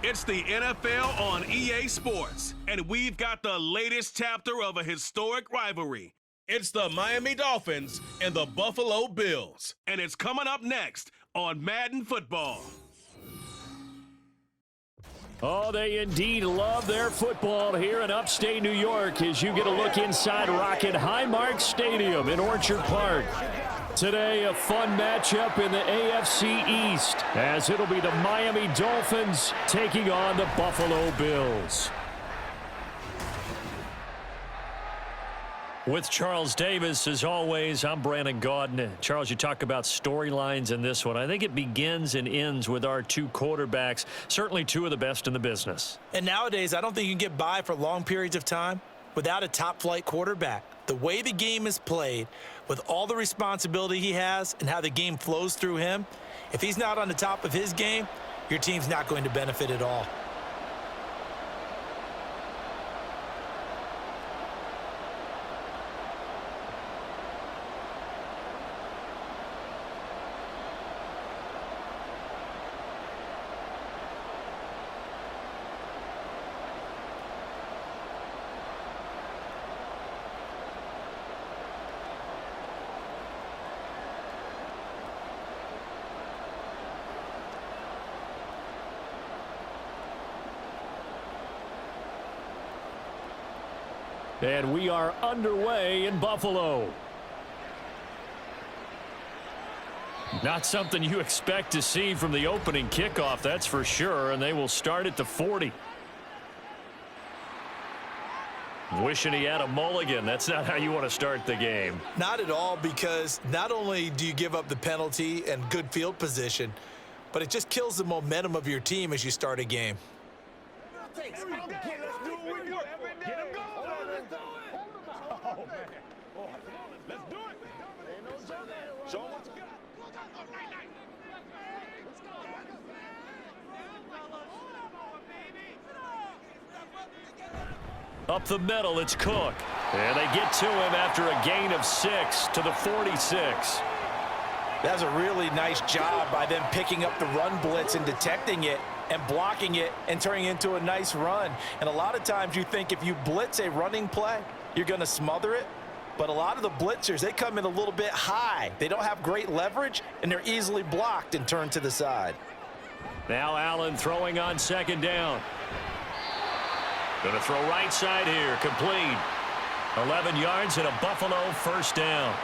It's the NFL on EA Sports, and we've got the latest chapter of a historic rivalry. It's the Miami Dolphins and the Buffalo Bills, and it's coming up next on Madden Football. Oh, they indeed love their football here in upstate New York as you get a look inside Rocket Highmark Stadium in Orchard Park. Today, a fun matchup in the AFC East as it'll be the Miami Dolphins taking on the Buffalo Bills. With Charles Davis, as always, I'm Brandon Gaudin. Charles, you talk about storylines in this one. I think it begins and ends with our two quarterbacks, certainly two of the best in the business. And nowadays, I don't think you can get by for long periods of time without a top-flight quarterback. The way the game is played, with all the responsibility he has and how the game flows through him, if he's not on the top of his game, your team's not going to benefit at all. And we are underway in Buffalo. Not something you expect to see from the opening kickoff, that's for sure, and they will start at the 40. Wishing he had a mulligan. That's not how you want to start the game. Not at all, because not only do you give up the penalty and good field position, but it just kills the momentum of your team as you start a game. Up the middle, it's Cook. And they get to him after a gain of 6 to the 46. That's a really nice job by them picking up the run blitz and detecting it and blocking it and turning it into a nice run. And a lot of times you think if you blitz a running play, you're going to smother it. But a lot of the blitzers, they come in a little bit high. They don't have great leverage, and they're easily blocked and turned to the side. Now Allen throwing on second down. Going to throw right side here, complete. 11 yards and a Buffalo first down.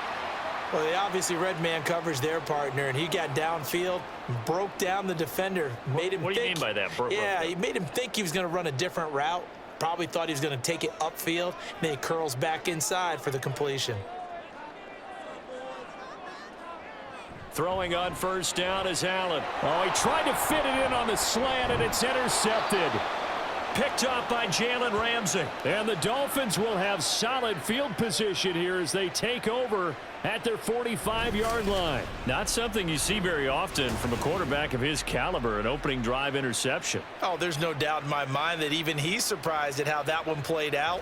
Well, they obviously read man coverage their partner, and he got downfield, broke down the defender, made him What do you think, mean by that? Yeah, he made him think he was going to run a different route. Probably thought he was going to take it upfield, and then he curls back inside for the completion. Throwing on first down is Allen. Oh, he tried to fit it in on the slant, and it's intercepted. Picked up by Jalen Ramsey. And the Dolphins will have solid field position here as they take over at their 45-yard line. Not something you see very often from a quarterback of his caliber, an opening drive interception. Oh, there's no doubt in my mind that even he's surprised at how that one played out.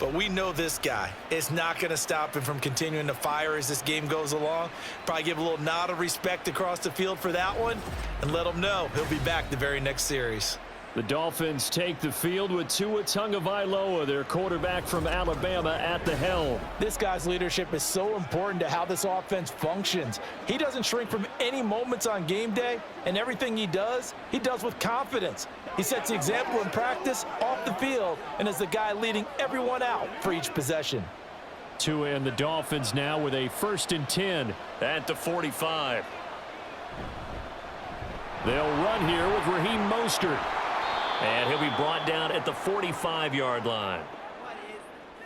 But we know this guy is not going to stop him from continuing to fire as this game goes along. Probably give a little nod of respect across the field for that one and let him know he'll be back the very next series. The Dolphins take the field with Tua Tagovailoa, their quarterback from Alabama, at the helm. This guy's leadership is so important to how this offense functions. He doesn't shrink from any moments on game day, and everything he does with confidence. He sets the example in practice, off the field, and is the guy leading everyone out for each possession. Tua and the Dolphins now with a 1st and 10 at the 45. They'll run here with Raheem Mostert. And he'll be brought down at the 45-yard line.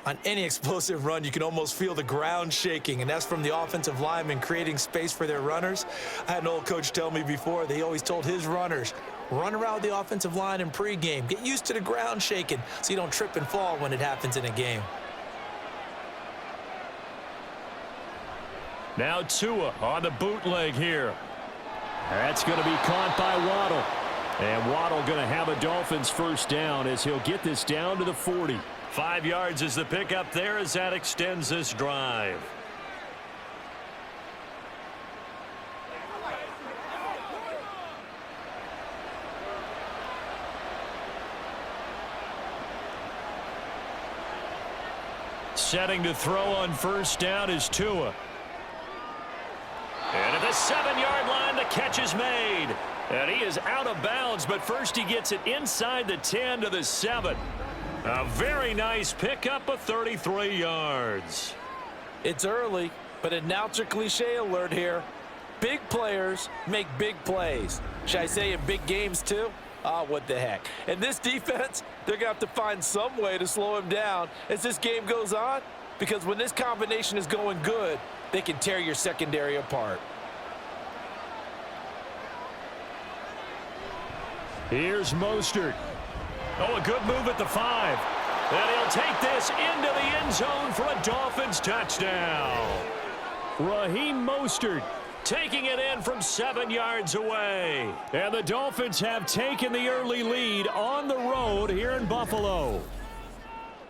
On any explosive run, you can almost feel the ground shaking, and that's from the offensive linemen creating space for their runners. I had an old coach tell me before, they always told his runners, run around the offensive line in pregame. Get used to the ground shaking so you don't trip and fall when it happens in a game. Now Tua on the bootleg here. That's going to be caught by Waddle. And Waddle going to have a Dolphins first down as he'll get this down to the 40. 5 yards is the pickup there as that extends this drive. Setting to throw on first down is Tua. And at the 7-yard line, the catch is made. And he is out of bounds, but first he gets it inside the 10 to the 7. A very nice pickup of 33 yards. It's early, but announcer cliche alert here. Big players make big plays. Should I say in big games too? What the heck. And this defense, they're going to have to find some way to slow him down as this game goes on, because when this combination is going good, they can tear your secondary apart. Here's Mostert. Oh, a good move at the 5. And he'll take this into the end zone for a Dolphins touchdown. Raheem Mostert taking it in from 7 yards away. And the Dolphins have taken the early lead on the road here in Buffalo.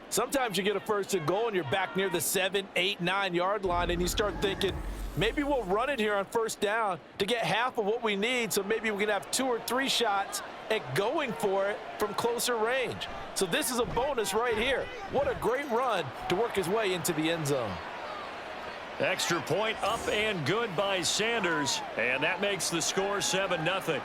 Sometimes you get a first and goal and you're back near the 7, 8, 9-yard line and you start thinking, maybe we'll run it here on first down to get half of what we need, so maybe we can have 2 or 3 shots at going for it from closer range. So this is a bonus right here. What a great run to work his way into the end zone. Extra point up and good by Sanders, and that makes the score 7-0.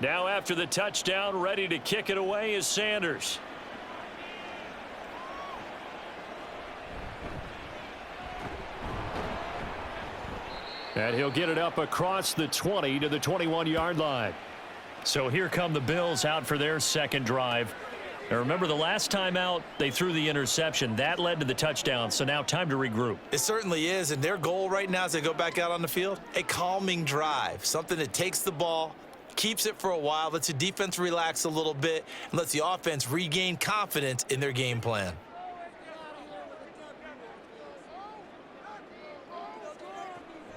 Now after the touchdown, ready to kick it away is Sanders. And he'll get it up across the 20 to the 21-yard line. So here come the Bills out for their second drive. Now remember, the last time out, they threw the interception. That led to the touchdown, so now time to regroup. It certainly is, and their goal right now as they go back out on the field, a calming drive, something that takes the ball, keeps it for a while, lets the defense relax a little bit, and lets the offense regain confidence in their game plan.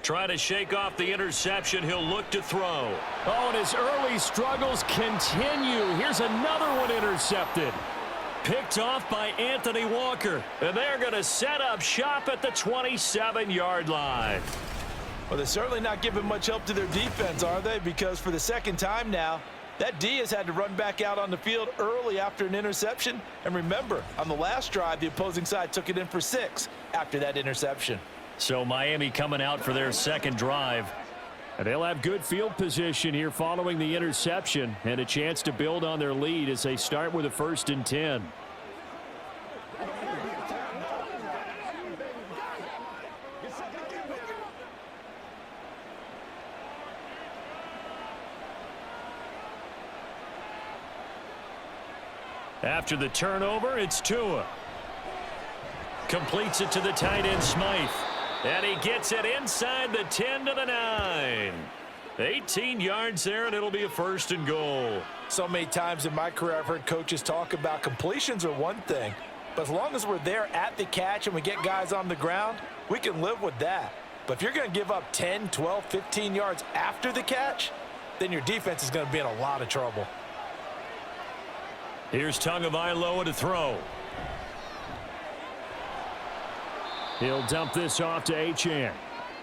Try to shake off the interception. He'll look to throw. Oh, and his early struggles continue. Here's another one intercepted. Picked off by Anthony Walker. And they're going to set up shop at the 27-yard line. Well, they're certainly not giving much help to their defense, are they? Because for the second time now, that D has had to run back out on the field early after an interception. And remember, on the last drive, the opposing side took it in for 6 after that interception. So Miami coming out for their second drive. And they'll have good field position here following the interception and a chance to build on their lead as they start with a 1st and 10. After the turnover, it's Tua. Completes it to the tight end, Smythe. And he gets it inside the 10 to the 9. 18 yards there, and it'll be a 1st and goal. So many times in my career, I've heard coaches talk about completions are one thing, but as long as we're there at the catch and we get guys on the ground, we can live with that. But if you're going to give up 10, 12, 15 yards after the catch, then your defense is going to be in a lot of trouble. Here's Tagovailoa to throw. He'll dump this off to Achane.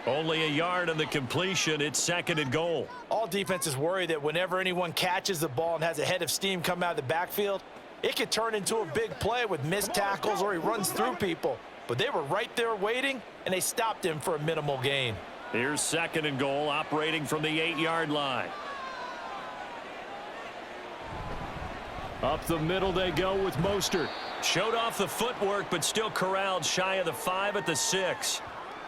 Only a yard on the completion. It's 2nd and goal. All defenses worry that whenever anyone catches the ball and has a head of steam come out of the backfield, it could turn into a big play with missed tackles or he runs through people. But they were right there waiting, and they stopped him for a minimal gain. Here's 2nd and goal, operating from the 8-yard line. Up the middle they go with Mostert. Showed off the footwork, but still corralled shy of the 5 at the 6.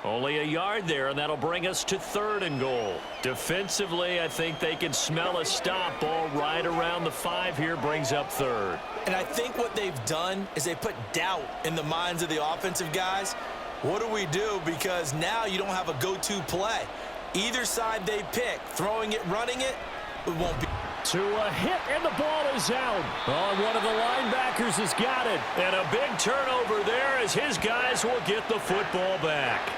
Only a yard there, and that'll bring us to 3rd and goal. Defensively, I think they can smell a stop ball right around the 5 here, brings up 3rd. And I think what they've done is they put doubt in the minds of the offensive guys. What do we do? Because now you don't have a go-to play. Either side they pick, throwing it, running it, it won't be. To a hit, and the ball is out. Oh, one of the linebackers has got it. And a big turnover there as his guys will get the football back.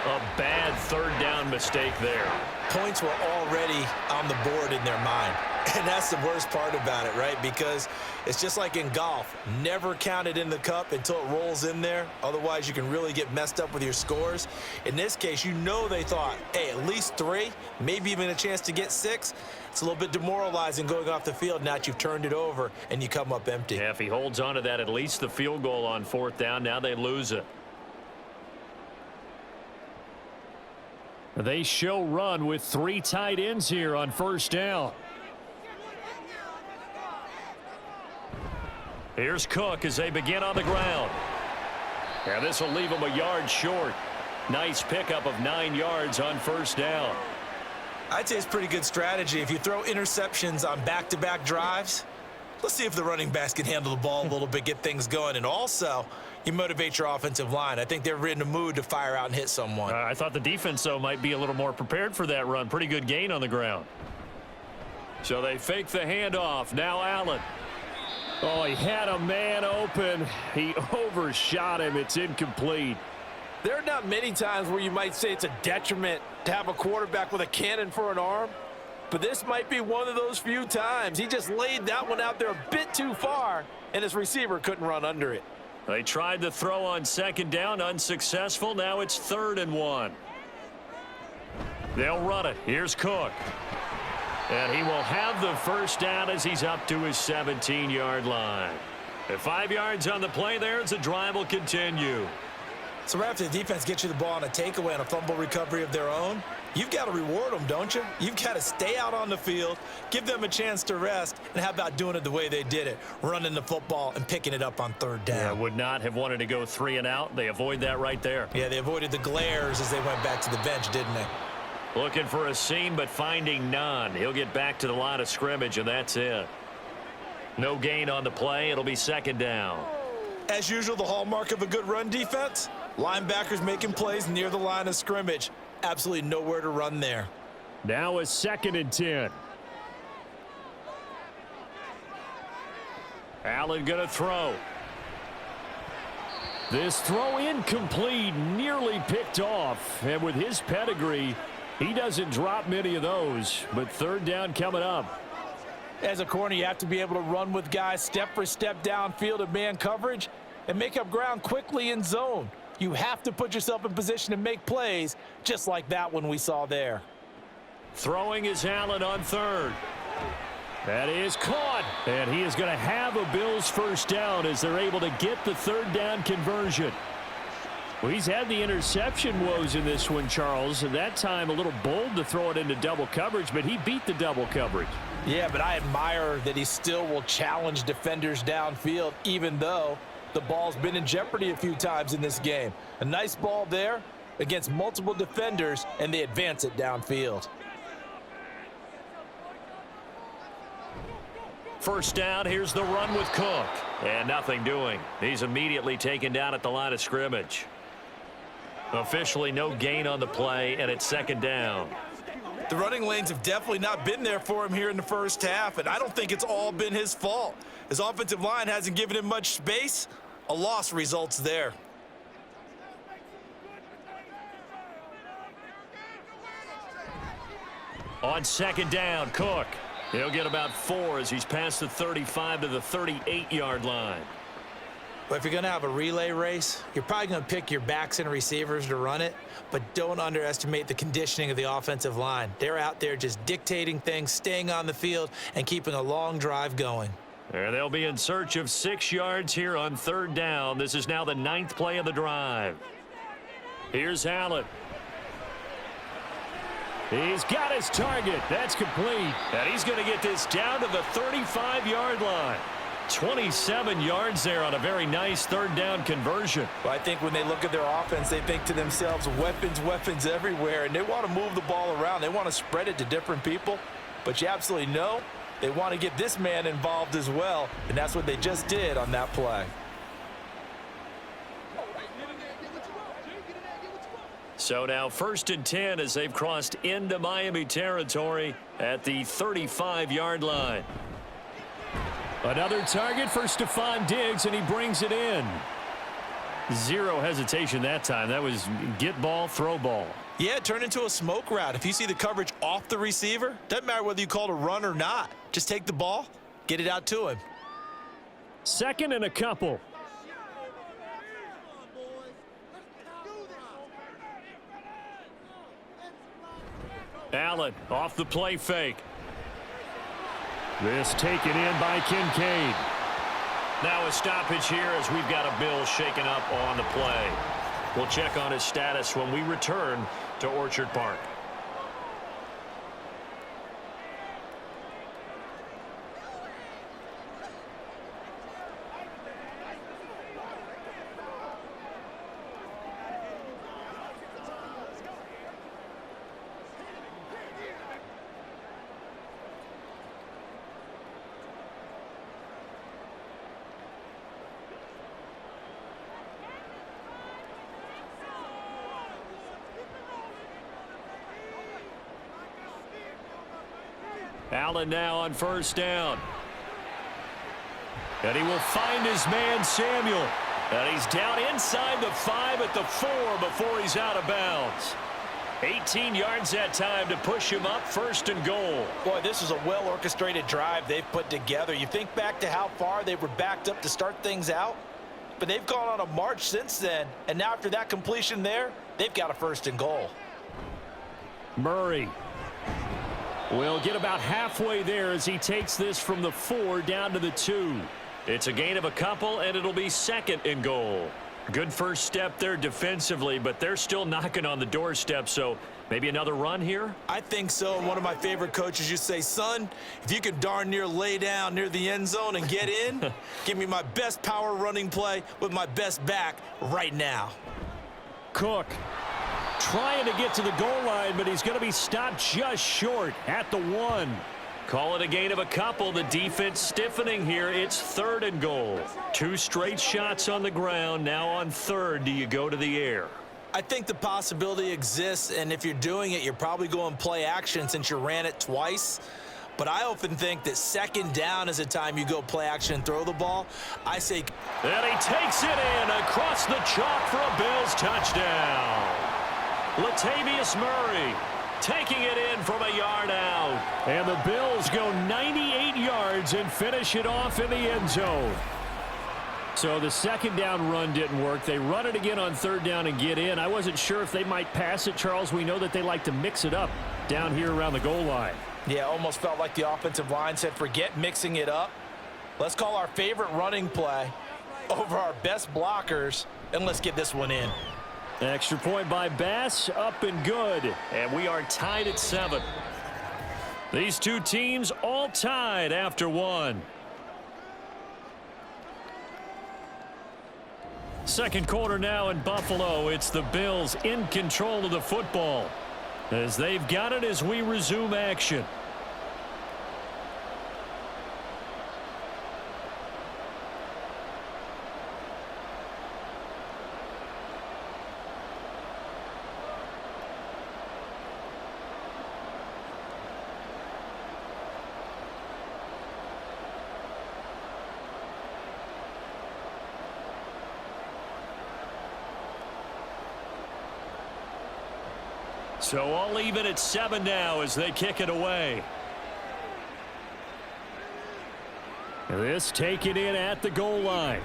A bad third down mistake there. Points were already on the board in their mind. And that's the worst part about it, right? Because it's just like in golf. Never count it in the cup until it rolls in there. Otherwise, you can really get messed up with your scores. In this case, you know they thought, hey, at least 3, maybe even a chance to get 6. It's a little bit demoralizing going off the field now that you've turned it over and you come up empty. Yeah, if he holds on to that, at least the field goal on 4th down. Now they lose it. They show run with 3 tight ends here on 1st down. Here's Cook as they begin on the ground. And this will leave him a yard short. Nice pickup of 9 yards on 1st down. I'd say it's pretty good strategy. If you throw interceptions on back-to-back drives, let's see if the running backs can handle the ball a little bit, get things going. And also, you motivate your offensive line. I think they're in the mood to fire out and hit someone. I thought the defense, though, might be a little more prepared for that run. Pretty good gain on the ground. So they fake the handoff. Now Allen. Oh, he had a man open. He overshot him. It's incomplete. There are not many times where you might say it's a detriment to have a quarterback with a cannon for an arm, but this might be one of those few times. He just laid that one out there a bit too far, and his receiver couldn't run under it. They tried to throw on 2nd down, unsuccessful. Now it's 3rd and 1. They'll run it. Here's Cook. And he will have the 1st down as he's up to his 17-yard line. At 5 yards on the play there, the drive will continue. So right after the defense gets you the ball on a takeaway and a fumble recovery of their own, you've got to reward them, don't you? You've got to stay out on the field, give them a chance to rest, and how about doing it the way they did it, running the football and picking it up on 3rd down. Yeah, would not have wanted to go 3 and out. They avoid that right there. Yeah, they avoided the glares as they went back to the bench, didn't they? Looking for a seam, but finding none. He'll get back to the line of scrimmage, and that's it. No gain on the play. It'll be 2nd down. As usual, the hallmark of a good run defense, linebackers making plays near the line of scrimmage. Absolutely nowhere to run there. Now a 2nd and 10. Allen going to throw. This throw incomplete, nearly picked off. And with his pedigree, he doesn't drop many of those. But 3rd down coming up. As a corner, you have to be able to run with guys step for step downfield of man coverage and make up ground quickly in zone. You have to put yourself in position to make plays just like that one we saw there. Throwing is Allen on 3rd. That is caught. And he is going to have a Bills 1st down as they're able to get the 3rd down conversion. Well, he's had the interception woes in this one, Charles. And that time a little bold to throw it into double coverage, but he beat the double coverage. Yeah, but I admire that he still will challenge defenders downfield, even though the ball's been in jeopardy a few times in this game. A nice ball there against multiple defenders, and they advance it downfield. 1st down, here's the run with Cook. And nothing doing. He's immediately taken down at the line of scrimmage. Officially no gain on the play, and it's 2nd down. The running lanes have definitely not been there for him here in the 1st half, and I don't think it's all been his fault. His offensive line hasn't given him much space. A loss results there. On 2nd down, Cook. He'll get about 4 as he's past the 35 to the 38-yard line. But if you're going to have a relay race, you're probably going to pick your backs and receivers to run it, but don't underestimate the conditioning of the offensive line. They're out there just dictating things, staying on the field, and keeping a long drive going. And they'll be in search of 6 yards here on 3rd down. This is now the 9th play of the drive. Here's Allen. He's got his target. That's complete. And he's going to get this down to the 35-yard line. 27 yards there on a very nice 3rd down conversion. Well, I think when they look at their offense, they think to themselves, weapons, weapons everywhere, and they want to move the ball around. They want to spread it to different people, but you absolutely know they want to get this man involved as well, and that's what they just did on that play. So now 1st and 10 as they've crossed into Miami territory at the 35-yard line. Another target for Stephon Diggs, and he brings it in. Zero hesitation that time. That was get ball, throw ball. Yeah, it turned into a smoke route. If you see the coverage off the receiver, doesn't matter whether you call it a run or not. Just take the ball, get it out to him. 2nd and a couple. Allen off the play fake. This taken in by Kincaid. Now a stoppage here as we've got a Bill shaken up on the play. We'll check on his status when we return to Orchard Park. Allen now on 1st down. And he will find his man Samuel. And he's down inside the 5 at the 4 before he's out of bounds. 18 yards that time to push him up 1st and goal. Boy, this is a well-orchestrated drive they've put together. You think back to how far they were backed up to start things out, but they've gone on a march since then. And now after that completion there, they've got a 1st and goal. Murray will get about halfway there as he takes this from the 4 down to the 2. It's a gain of a couple, and it'll be 2nd and goal. Good first step there defensively, but they're still knocking on the doorstep, so maybe another run here? I think so. And one of my favorite coaches used to say, son, if you can darn near lay down near the end zone and get in, give me my best power running play with my best back right now. Cook trying to get to the goal line, but he's going to be stopped just short at the 1. Call it a gain of a couple. The defense stiffening here. It's 3rd and goal. 2 straight shots on the ground. Now on 3rd, do you go to the air? I think the possibility exists, and if you're doing it, you're probably going play action since you ran it twice. But I often think that 2nd down is the time you go play action and throw the ball. I say... And he takes it in across the chalk for a Bills touchdown. Latavius Murray taking it in from a yard out. And the Bills go 98 yards and finish it off in the end zone. So the 2nd down run didn't work. They run it again on 3rd down and get in. I wasn't sure if they might pass it, Charles. We know that they like to mix it up down here around the goal line. Yeah, almost felt like the offensive line said, forget mixing it up. Let's call our favorite running play over our best blockers, and let's get this one in. Extra point by Bass, up and good. And we are tied at 7. These two teams all tied after 1. Second quarter now in Buffalo. It's the Bills in control of the football as they've got it as we resume action. So all even at 7 now as they kick it away. This taken in at the goal line.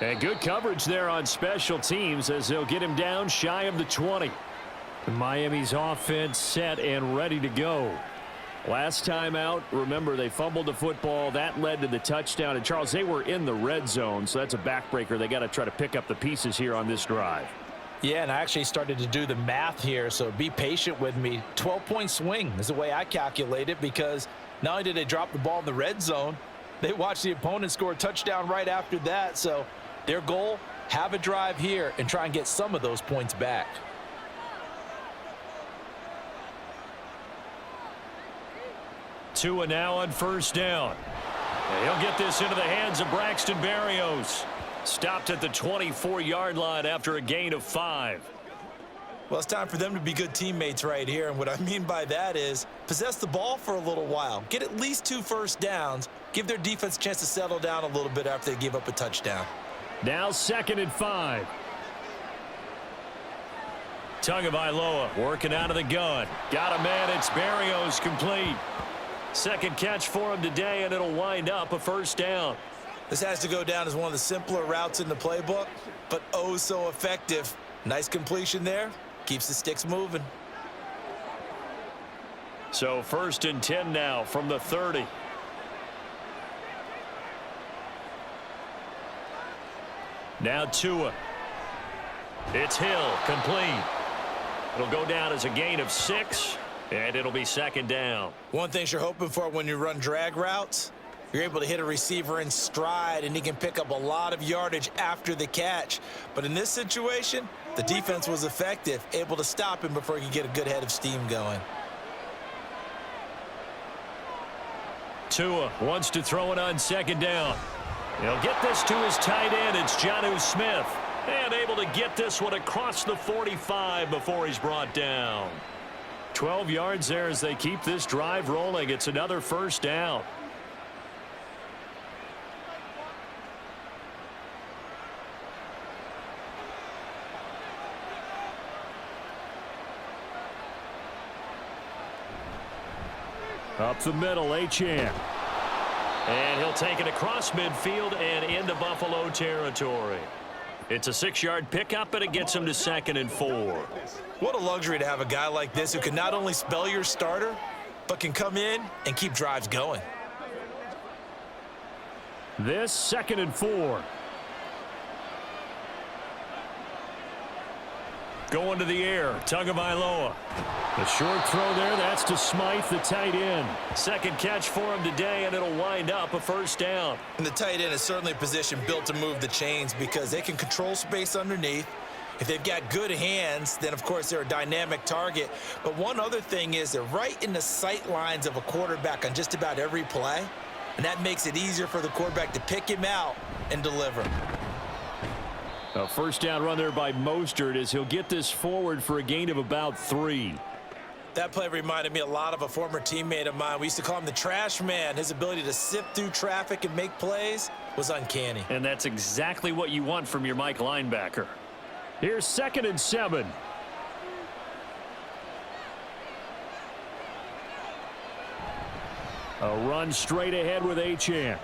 And good coverage there on special teams as they'll get him down shy of the 20. Miami's offense set and ready to go. Last time out, remember, they fumbled the football. That led to the touchdown. And, Charles, they were in the red zone, so that's a backbreaker. They got to try to pick up the pieces here on this drive. Yeah, and I actually started to do the math here, so be patient with me. 12-point swing is the way I calculate it, because not only did they drop the ball in the red zone, they watched the opponent score a touchdown right after that. So their goal, have a drive here and try and get some of those points back. Tua now on 1st down. And he'll get this into the hands of Braxton Berrios. Stopped at the 24-yard line after a gain of 5. Well, it's time for them to be good teammates right here, and what I mean by that is possess the ball for a little while, get at least 2 first downs, give their defense a chance to settle down a little bit after they give up a touchdown. Now 2nd and 5. Tagovailoa working out of the gun. Got a man. It's Berrios complete. Second catch for him today, and it'll wind up a first down. This has to go down as one of the simpler routes in the playbook, but oh so effective. Nice completion there. Keeps the sticks moving. So 1st and 10 now from the 30. Now Tua. It's Hill, complete. It'll go down as a gain of 6, and it'll be 2nd down. One thing you're hoping for when you run drag routes, you're able to hit a receiver in stride, and he can pick up a lot of yardage after the catch. But in this situation, the defense was effective, able to stop him before he could get a good head of steam going. Tua wants to throw it on 2nd down. He'll get this to his tight end. It's Jonnu Smith. And able to get this one across the 45 before he's brought down. 12 yards there as they keep this drive rolling. It's another first down. Up the middle, Achane. And he'll take it across midfield and into Buffalo territory. It's a 6-yard pickup, and it gets him to 2nd and 4. What a luxury to have a guy like this who can not only spell your starter, but can come in and keep drives going. This 2nd and 4. Going to the air, Tagovailoa. The short throw there, that's to Smythe, the tight end. Second catch for him today, and it'll wind up a first down. And the tight end is certainly a position built to move the chains because they can control space underneath. If they've got good hands, then of course they're a dynamic target. But one other thing is they're right in the sight lines of a quarterback on just about every play. And that makes it easier for the quarterback to pick him out and deliver. A first down run there by Mostert as he'll get this forward for a gain of about 3. That play reminded me a lot of a former teammate of mine. We used to call him the trash man. His ability to sift through traffic and make plays was uncanny. And that's exactly what you want from your Mike linebacker. Here's 2nd and 7. A run straight ahead with Achane.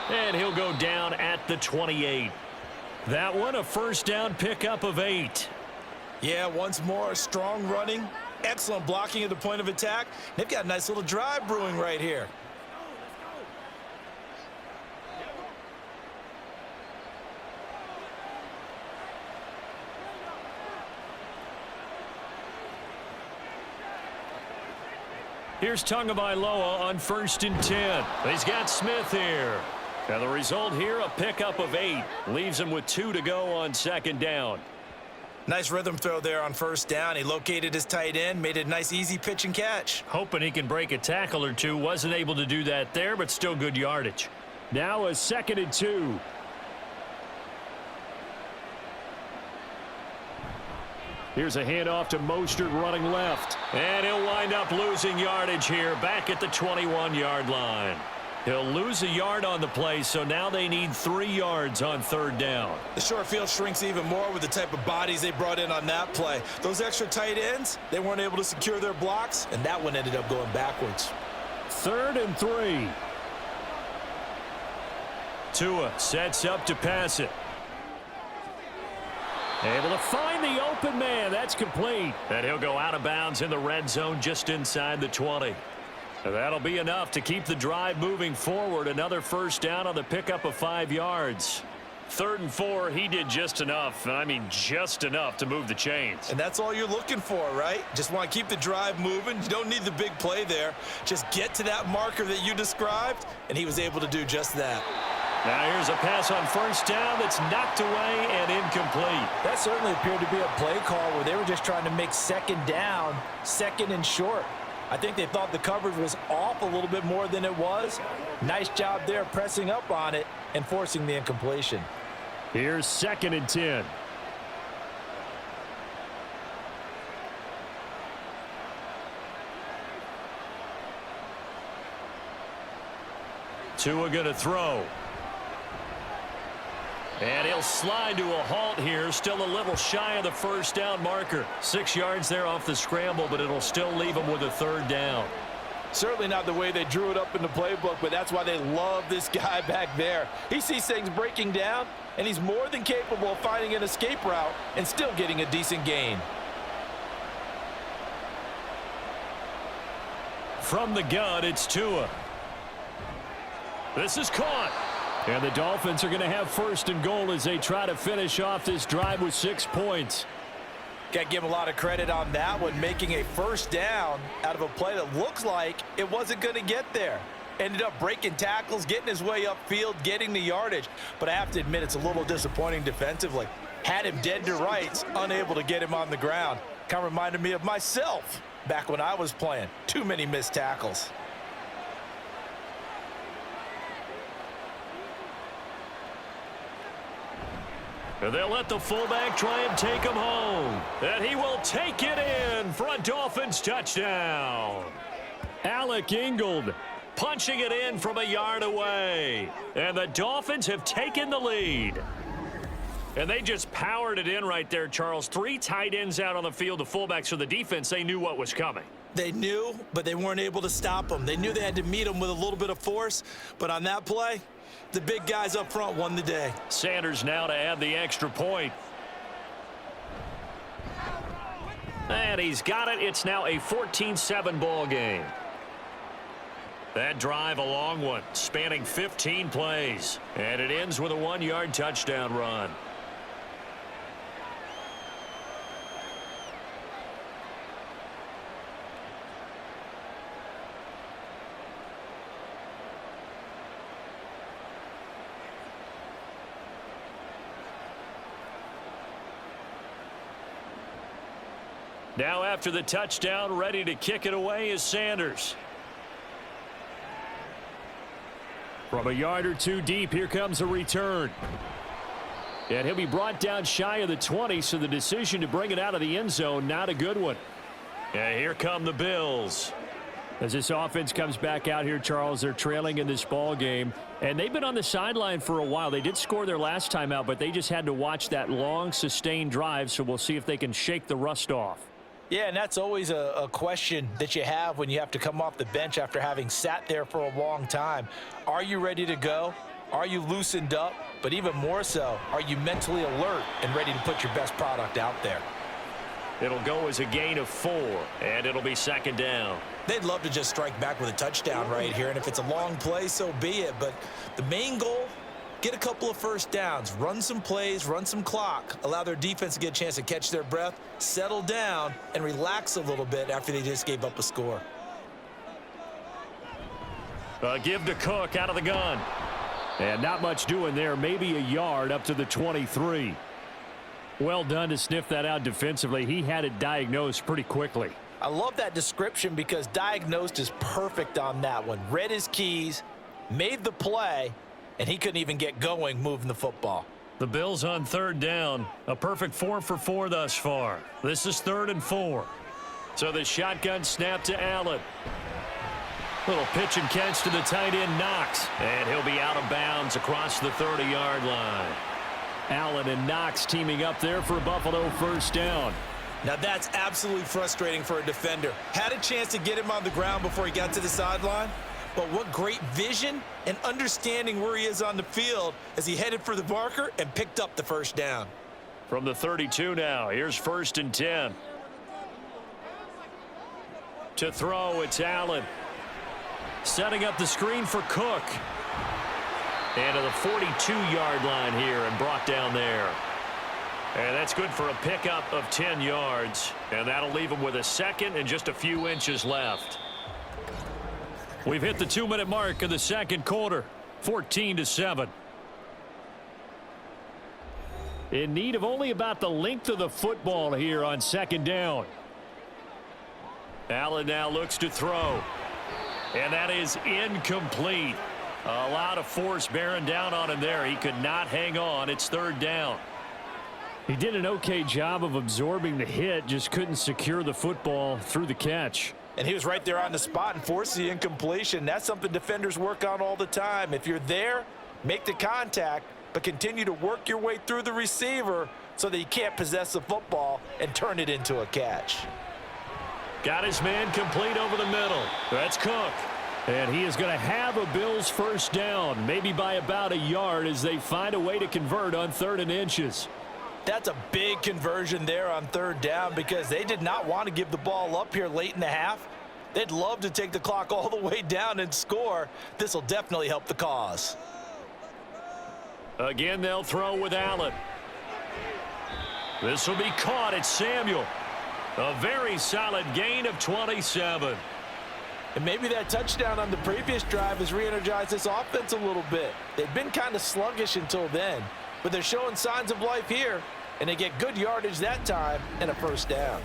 And he'll go down at the 28. That one a first down pickup of 8. Yeah, once more, strong running, excellent blocking at the point of attack. They've got a nice little drive brewing right here. Here's Tagovailoa on 1st and 10. He's got Smith here. And the result here, a pickup of 8. Leaves him with 2 to go on 2nd down. Nice rhythm throw there on 1st down. He located his tight end, made it a nice easy pitch and catch. Hoping he can break a tackle or two. Wasn't able to do that there, but still good yardage. Now a 2nd and 2. Here's a handoff to Mostert running left. And he'll wind up losing yardage here back at the 21-yard line. He'll lose a yard on the play, so now they need 3 yards on 3rd down. The short field shrinks even more with the type of bodies they brought in on that play. Those extra tight ends, they weren't able to secure their blocks, and that one ended up going backwards. 3rd and 3. Tua sets up to pass it. Able to find the open man. That's complete. And he'll go out of bounds in the red zone just inside the 20. And that'll be enough to keep the drive moving forward. Another first down on the pickup of 5 yards. 3rd and 4, he did just enough. I mean, just enough to move the chains. And that's all you're looking for, right? Just want to keep the drive moving. You don't need the big play there. Just get to that marker that you described, and he was able to do just that. Now here's a pass on 1st down that's knocked away and incomplete. That certainly appeared to be a play call where they were just trying to make 2nd down, 2nd and short. I think they thought the coverage was off a little bit more than it was. Nice job there pressing up on it and forcing the incompletion. Here's 2nd and 10. Tua going to throw. And he'll slide to a halt here. Still a little shy of the first down marker. 6 yards there off the scramble, but it'll still leave him with a third down. Certainly not the way they drew it up in the playbook, but that's why they love this guy back there. He sees things breaking down, and he's more than capable of finding an escape route and still getting a decent gain. From the gun, it's Tua. This is caught. And the Dolphins are going to have first and goal as they try to finish off this drive with 6 points. Got to give him a lot of credit on that one, making a first down out of a play that looks like it wasn't going to get there. Ended up breaking tackles, getting his way upfield, getting the yardage. But I have to admit, it's a little disappointing defensively. Had him dead to rights, unable to get him on the ground. Kind of reminded me of myself back when I was playing. Too many missed tackles. And they'll let the fullback try and take him home. And he will take it in for a Dolphins touchdown. Alec Ingold punching it in from a yard away. And the Dolphins have taken the lead. And they just powered it in right there, Charles. 3 tight ends out on the field, the fullbacks for the defense. They knew what was coming. They knew, but they weren't able to stop them. They knew they had to meet them with a little bit of force. But on that play, the big guys up front won the day. Sanders now to add the extra point. And he's got it. It's now a 14-7 ball game. That drive, a long one, spanning 15 plays. And it ends with a 1-yard touchdown run. Now after the touchdown, ready to kick it away is Sanders. From a yard or two deep, here comes a return. And he'll be brought down shy of the 20, so the decision to bring it out of the end zone, not a good one. And here come the Bills. As this offense comes back out here, Charles, they're trailing in this ball game. And they've been on the sideline for a while. They did score their last time out, but they just had to watch that long, sustained drive, so we'll see if they can shake the rust off. Yeah, and that's always a question that you have when you have to come off the bench after having sat there for a long time. Are you ready to go? Are you loosened up? But even more so, are you mentally alert and ready to put your best product out there? It'll go as a gain of 4, and it'll be second down. They'd love to just strike back with a touchdown right here, and if it's a long play, so be it. But the main goal, get a couple of first downs, run some plays, run some clock, allow their defense to get a chance to catch their breath, settle down, and relax a little bit after they just gave up a score. Give to Cook out of the gun. And not much doing there, maybe a yard up to the 23. Well done to sniff that out defensively. He had it diagnosed pretty quickly. I love that description because diagnosed is perfect on that one. Read his keys, made the play, and he couldn't even get going moving the football. The Bills on third down. A perfect 4 for 4 thus far. This is 3rd and 4. So the shotgun snap to Allen. Little pitch and catch to the tight end Knox. And he'll be out of bounds across the 30-yard line. Allen and Knox teaming up there for a Buffalo first down. Now that's absolutely frustrating for a defender. Had a chance to get him on the ground before he got to the sideline. But what great vision and understanding where he is on the field as he headed for the marker and picked up the first down. From the 32 now, here's 1st and 10. To throw, it's Allen. Setting up the screen for Cook. And to the 42-yard line here and brought down there. And that's good for a pickup of 10 yards. And that'll leave him with a second and just a few inches left. We've hit the 2-minute mark of the second quarter. 14-7. In need of only about the length of the football here on second down. Allen now looks to throw. And that is incomplete. A lot of force bearing down on him there. He could not hang on. It's 3rd down. He did an okay job of absorbing the hit, just couldn't secure the football through the catch. And he was right there on the spot and forced the incompletion. That's something defenders work on all the time. If you're there, make the contact, but continue to work your way through the receiver so that you can't possess the football and turn it into a catch. Got his man complete over the middle. That's Cook. And he is going to have a Bills first down, maybe by about a yard as they find a way to convert on 3rd and inches. That's a big conversion there on 3rd down because they did not want to give the ball up here late in the half. They'd love to take the clock all the way down and score. This will definitely help the cause. Again, they'll throw with Allen. This will be caught. It's Samuel. A very solid gain of 27. And maybe that touchdown on the previous drive has re-energized this offense a little bit. They've been kind of sluggish until then, but they're showing signs of life here, and they get good yardage that time and a first down.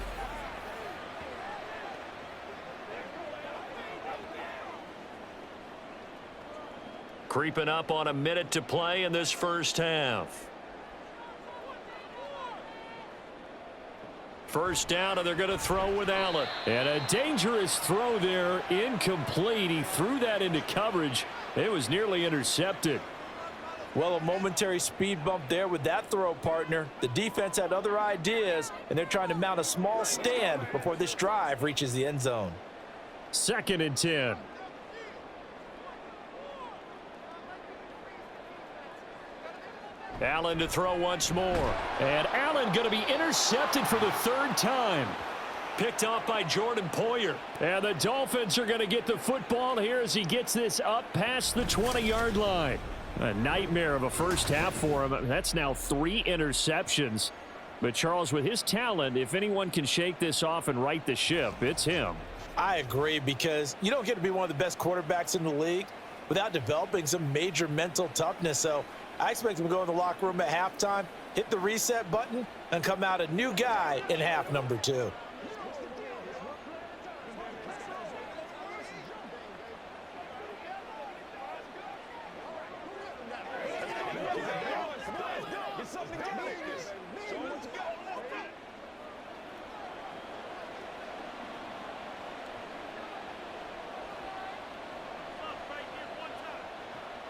Creeping up on a minute to play in this first half. First down, and they're going to throw with Allen. And a dangerous throw there, incomplete. He threw that into coverage. It was nearly intercepted. Well, a momentary speed bump there with that throw, partner. The defense had other ideas, and they're trying to mount a small stand before this drive reaches the end zone. 2nd and 10. Allen to throw once more. And Allen going to be intercepted for the 3rd time. Picked off by Jordan Poyer. And the Dolphins are going to get the football here as he gets this up past the 20-yard line. A nightmare of a first half for him. That's now 3 interceptions. But Charles, with his talent, if anyone can shake this off and right the ship, it's him. I agree, because you don't get to be one of the best quarterbacks in the league without developing some major mental toughness. So I expect him to go in the locker room at halftime, hit the reset button, and come out a new guy in half number 2.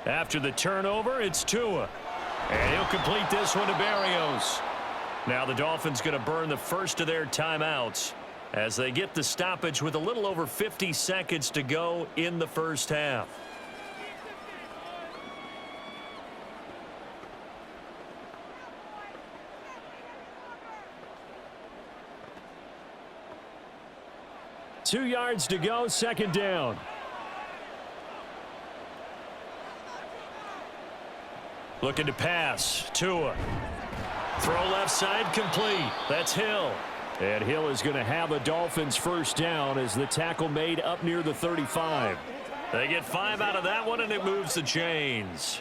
After the turnover, it's Tua. And he'll complete this one to Berrios. Now the Dolphins going to burn the first of their timeouts as they get the stoppage with a little over 50 seconds to go in the first half. Two yards to go, 2nd down. Looking to pass. Tua. Throw left side complete. That's Hill. And Hill is going to have a Dolphins first down as the tackle made up near the 35. They get 5 out of that one, and it moves the chains.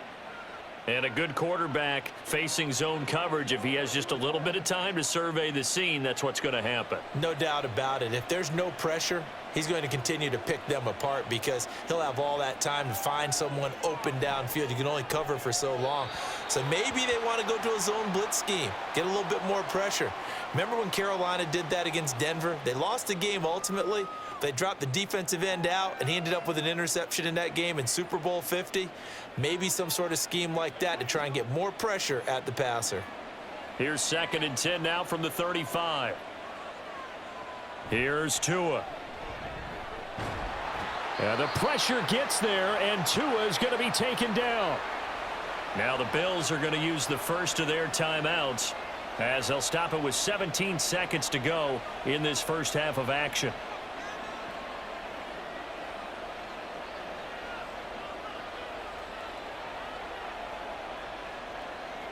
And a good quarterback facing zone coverage. If he has just a little bit of time to survey the scene, that's what's going to happen. No doubt about it. If there's no pressure, he's going to continue to pick them apart because he'll have all that time to find someone open downfield. You can only cover for so long. So maybe they want to go to a zone blitz scheme, get a little bit more pressure. Remember when Carolina did that against Denver? They lost the game ultimately. They dropped the defensive end out, and he ended up with an interception in that game in Super Bowl 50. Maybe some sort of scheme like that to try and get more pressure at the passer. Here's 2nd and 10 now from the 35. Here's Tua. And the pressure gets there, and Tua is going to be taken down. Now the Bills are going to use the first of their timeouts as they'll stop it with 17 seconds to go in this first half of action.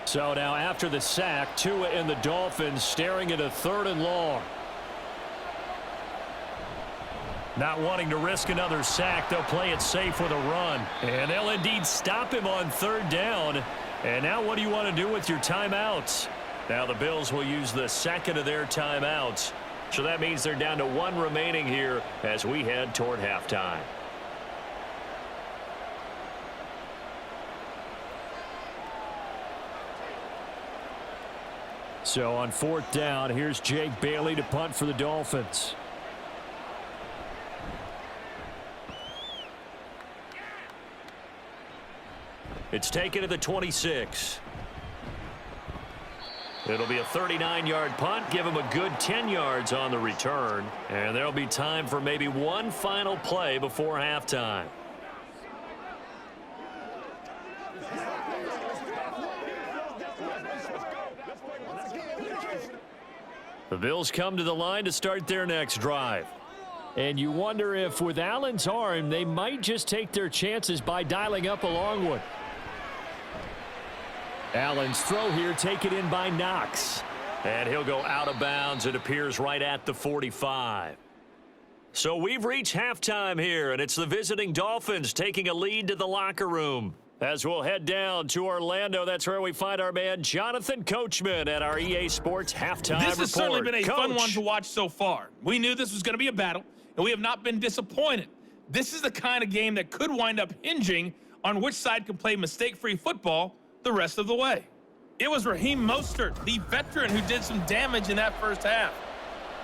So now after the sack, Tua and the Dolphins staring at a 3rd and long. Not wanting to risk another sack, they'll play it safe with a run. And they'll indeed stop him on 3rd down. And now what do you want to do with your timeouts? Now the Bills will use the 2nd of their timeouts. So that means they're down to 1 remaining here as we head toward halftime. So on 4th down, here's Jake Bailey to punt for the Dolphins. It's taken to the 26. It'll be a 39-yard punt. Give him a good 10 yards on the return. And there'll be time for maybe one final play before halftime. The Bills come to the line to start their next drive. And you wonder if with Allen's arm, they might just take their chances by dialing up a long one. Allen's throw here taken in by Knox. And he'll go out of bounds. It appears right at the 45. So we've reached halftime here, and it's the visiting Dolphins taking a lead to the locker room. As we'll head down to Orlando, that's where we find our man Jonathan Coachman at our EA Sports halftime report. This has certainly been a fun one Coach. to watch so far. We knew this was going to be a battle, and we have not been disappointed. This is the kind of game that could wind up hinging on which side can play mistake-free football the rest of the way. It was Raheem Mostert, the veteran, who did some damage in that first half.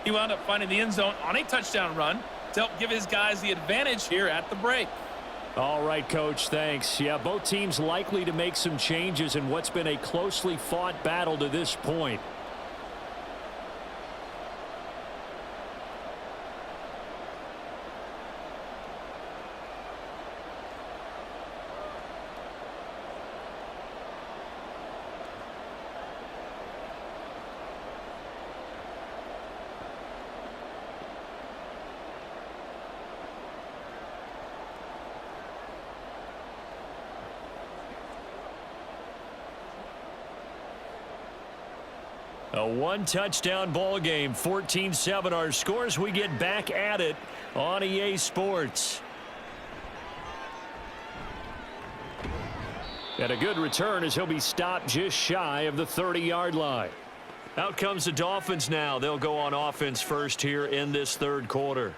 He wound up finding the end zone on a touchdown run to help give his guys the advantage here at the break. All right, Coach, thanks. Yeah, both teams likely to make some changes in what's been a closely fought battle to this point. A one-touchdown ball game, 14-7 our scores. We get back at it on EA Sports. And a good return as he'll be stopped just shy of the 30-yard line. Out comes the Dolphins now. They'll go on offense first here in this third quarter.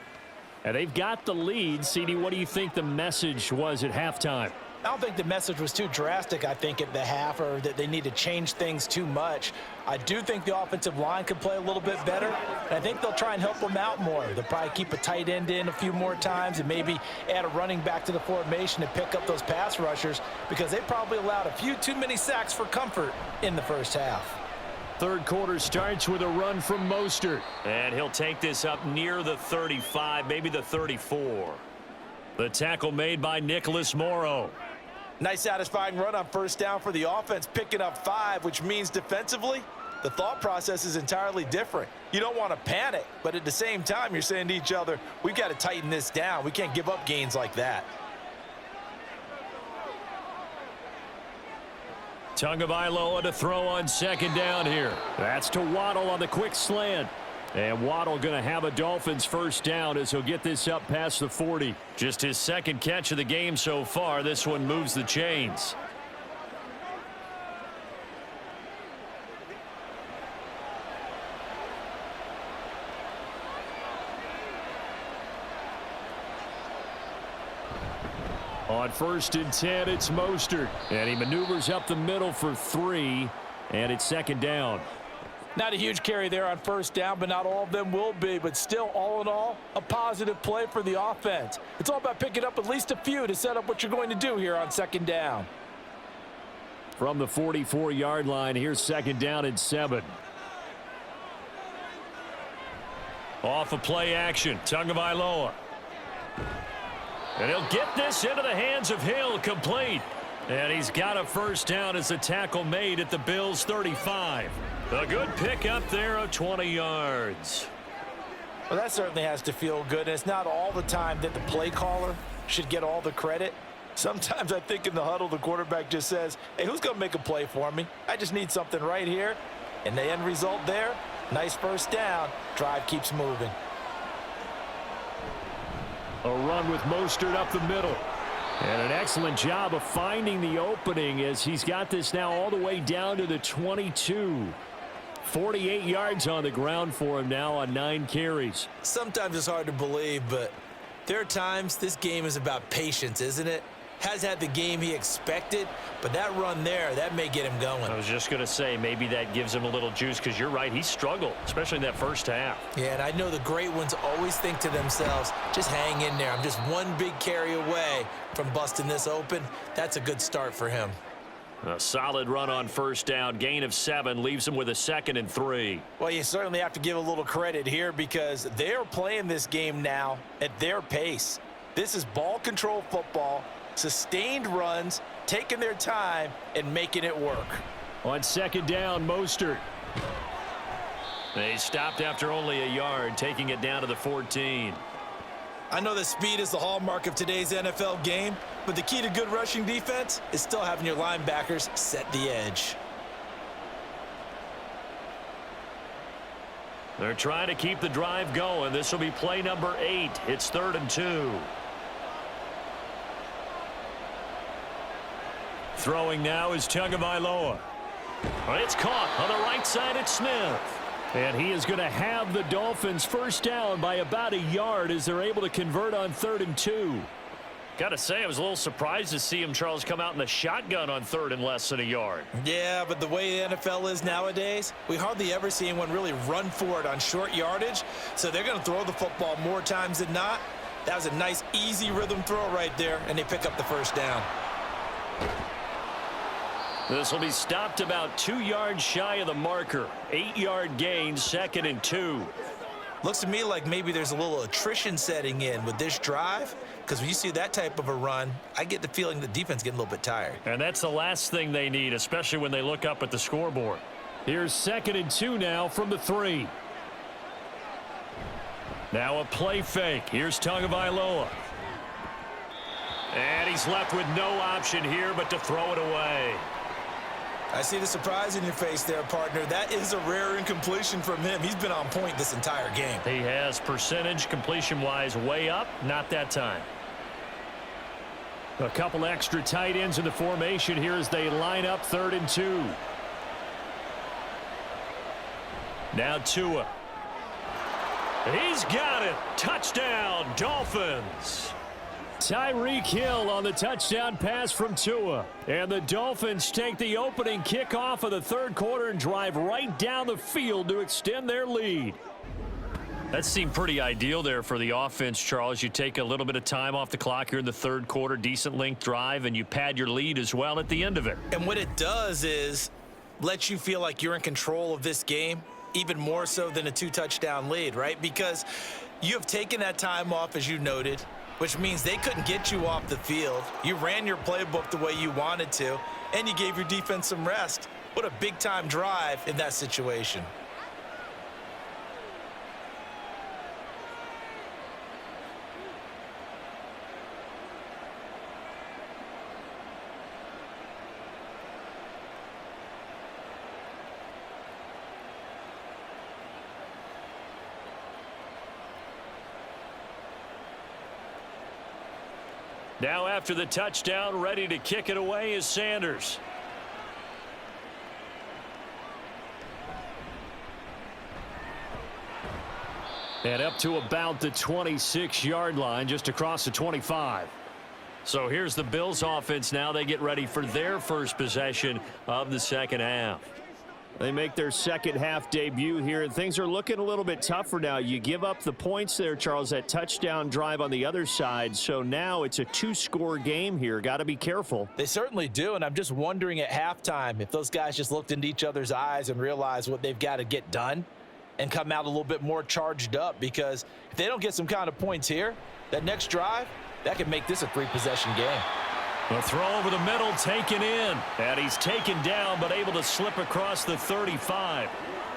And they've got the lead. CD, what do you think the message was at halftime? I don't think the message was too drastic, I think, at the half, or that they need to change things too much. I do think the offensive line could play a little bit better, and I think they'll try and help them out more. They'll probably keep a tight end in a few more times and maybe add a running back to the formation to pick up those pass rushers, because they probably allowed a few too many sacks for comfort in the first half. Third quarter starts with a run from Mostert. And he'll take this up near the 35, maybe the 34. The tackle made by Nicholas Morrow. Nice satisfying run on first down for the offense, picking up 5, which means defensively, the thought process is entirely different. You don't want to panic, but at the same time, you're saying to each other, we've got to tighten this down. We can't give up gains like that. Tagovailoa to throw on second down here. That's to Waddle on the quick slant. And Waddle going to have a Dolphins first down as he'll get this up past the 40. Just his second catch of the game so far. This one moves the chains. On 1st and 10, it's Mostert. And he maneuvers up the middle for 3. And it's second down. Not a huge carry there on first down, but not all of them will be. But still, all in all, a positive play for the offense. It's all about picking up at least a few to set up what you're going to do here on second down. From the 44-yard line, here's second down and 7. Off of play action, Tagovailoa. And he'll get this into the hands of Hill, complete. And he's got a first down as the tackle made at the Bills' 35. A good pickup there of 20 yards. Well, that certainly has to feel good. And it's not all the time that the play caller should get all the credit. Sometimes I think in the huddle, the quarterback just says, hey, who's going to make a play for me? I just need something right here. And the end result there, nice first down. Drive keeps moving. A run with Mostert up the middle. And an excellent job of finding the opening as he's got this now all the way down to the 22. 48 yards on the ground for him now on 9 carries. Sometimes it's hard to believe, but there are times this game is about patience, isn't it? has had the game he expected, but that run there, that may get him going. I was just going to say, maybe that gives him a little juice, because you're right, he struggled, especially in that first half. Yeah, and I know the great ones always think to themselves, just hang in there. I'm just one big carry away from busting this open. That's a good start for him. A solid run on first down, gain of 7, leaves him with a 2nd and 3. Well, you certainly have to give a little credit here because they're playing this game now at their pace. This is ball control football, sustained runs, taking their time and making it work. On 2nd down, Mostert. They stopped after only a yard, taking it down to the 14. I know that speed is the hallmark of today's NFL game, but the key to good rushing defense is still having your linebackers set the edge. They're trying to keep the drive going. This will be play number 8. It's 3rd and 2. Throwing now is Tagovailoa. It's caught on the right side at Smith. And he is going to have the Dolphins first down by about a yard as they're able to convert on 3rd and 2. Got to say, I was a little surprised to see him, Charles, come out in the shotgun on 3rd and less than a yard. Yeah, but the way the NFL is nowadays, we hardly ever see anyone really run for it on short yardage. So they're going to throw the football more times than not. That was a nice, easy rhythm throw right there, and they pick up the first down. This will be stopped about 2 yards shy of the marker. 8-yard gain, 2nd and 2. Looks to me like maybe there's a little attrition setting in with this drive, because when you see that type of a run, I get the feeling the defense getting a little bit tired. And that's the last thing they need, especially when they look up at the scoreboard. Here's 2nd and 2 now from the 3. Now a play fake. Here's Tagovailoa. And he's left with no option here but to throw it away. I see the surprise in your face there, partner. That is a rare incompletion from him. He's been on point this entire game. He has percentage completion-wise way up, not that time. A couple extra tight ends in the formation here as they line up 3rd and 2. Now Tua. He's got it. Touchdown, Dolphins. Tyreek Hill on the touchdown pass from Tua. And the Dolphins take the opening kickoff of the 3rd quarter and drive right down the field to extend their lead. That seemed pretty ideal there for the offense, Charles. You take a little bit of time off the clock here in the 3rd quarter, decent length drive, and you pad your lead as well at the end of it. And what it does is let you feel like you're in control of this game, even more so than a 2-touchdown lead, right? Because you have taken that time off, as you noted, which means they couldn't get you off the field. You ran your playbook the way you wanted to, and you gave your defense some rest. What a big-time drive in that situation. Now after the touchdown, ready to kick it away is Sanders. And up to about the 26-yard line, just across the 25. So here's the Bills offense now. They get ready for their first possession of the 2nd half. They make their 2nd half debut here, and things are looking a little bit tougher now. You give up the points there, Charles, that touchdown drive on the other side. So now it's a 2-score game here. Got to be careful. They certainly do, and I'm just wondering at halftime if those guys just looked into each other's eyes and realized what they've got to get done and come out a little bit more charged up, because if they don't get some kind of points here, that next drive, that could make this a 3-possession game. A throw over the middle, taken in. And he's taken down, but able to slip across the 35.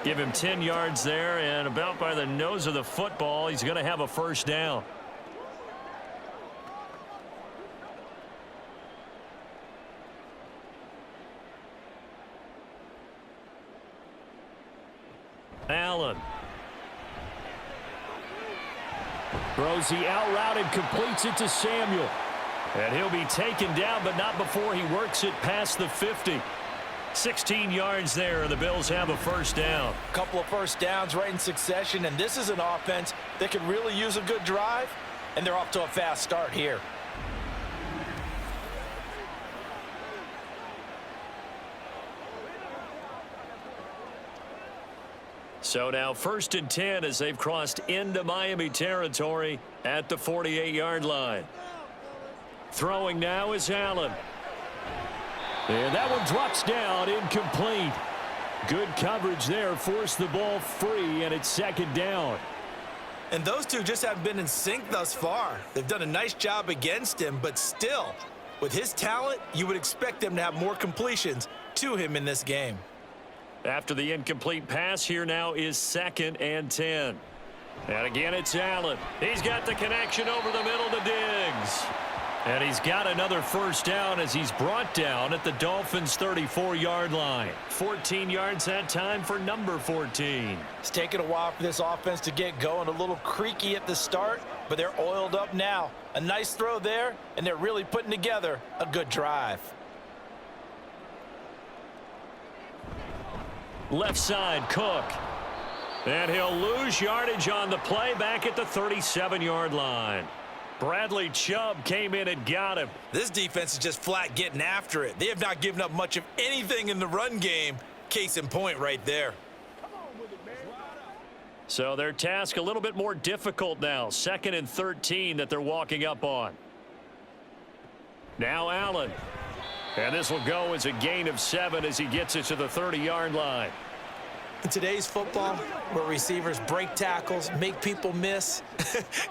Give him 10 yards there, and about by the nose of the football, he's going to have a first down. Allen. Throws the out route and completes it to Samuel. And he'll be taken down, but not before he works it past the 50. 16 yards there, and the Bills have a first down. A couple of first downs right in succession, and this is an offense that could really use a good drive, and they're off to a fast start here. So now 1st and 10 as they've crossed into Miami territory at the 48-yard line. Throwing now is Allen. And that one drops down, incomplete. Good coverage there, forced the ball free, and it's 2nd down. And those two just haven't been in sync thus far. They've done a nice job against him, but still, with his talent, you would expect them to have more completions to him in this game. After the incomplete pass, here now is 2nd and 10. And again, it's Allen. He's got the connection over the middle to Diggs. And he's got another 1st down as he's brought down at the Dolphins' 34-yard line. 14 yards that time for number 14. It's taken a while for this offense to get going. A little creaky at the start, but they're oiled up now. A nice throw there, and they're really putting together a good drive. Left side, Cook. And he'll lose yardage on the play back at the 37-yard line. Bradley Chubb came in and got him. This defense is just flat getting after it. They have not given up much of anything in the run game. Case in point right there. So their task a little bit more difficult now. 2nd and 13 that they're walking up on. Now Allen. And this will go as a gain of 7 as he gets it to the 30-yard line. In today's football, where receivers break tackles, make people miss,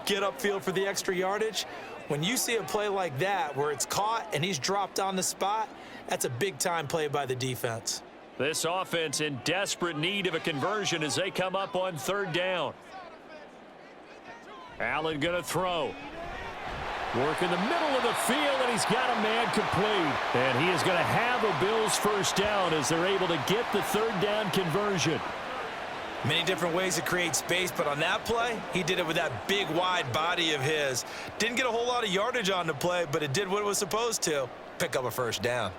get upfield for the extra yardage, when you see a play like that where it's caught and he's dropped on the spot, that's a big-time play by the defense. This offense in desperate need of a conversion as they come up on 3rd down. Allen going to throw. Work in the middle of the field, and he's got a man complete. And he is going to have a Bills 1st down as they're able to get the 3rd down conversion. Many different ways to create space, but on that play, he did it with that big, wide body of his. Didn't get a whole lot of yardage on the play, but it did what it was supposed to. Pick up a 1st down.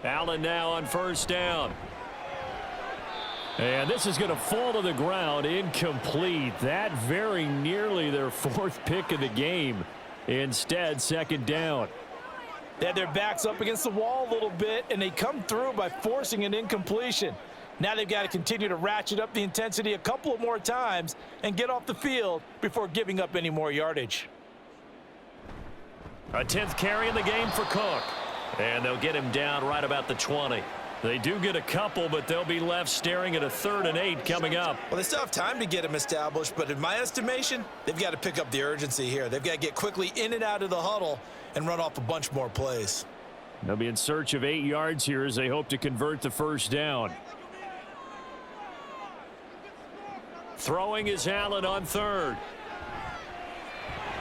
Allen now on 1st down. And this is going to fall to the ground, incomplete. That very nearly their 4th pick of the game. Instead, 2nd down. They had their backs up against the wall a little bit, and they come through by forcing an incompletion. Now they've got to continue to ratchet up the intensity a couple of more times and get off the field before giving up any more yardage. A 10th carry in the game for Cook. And they'll get him down right about the 20. They do get a couple, but they'll be left staring at a 3rd and 8 coming up. Well, they still have time to get him established, but in my estimation, they've got to pick up the urgency here. They've got to get quickly in and out of the huddle and run off a bunch more plays. They'll be in search of 8 yards here as they hope to convert the 1st down. Throwing is Allen on 3rd.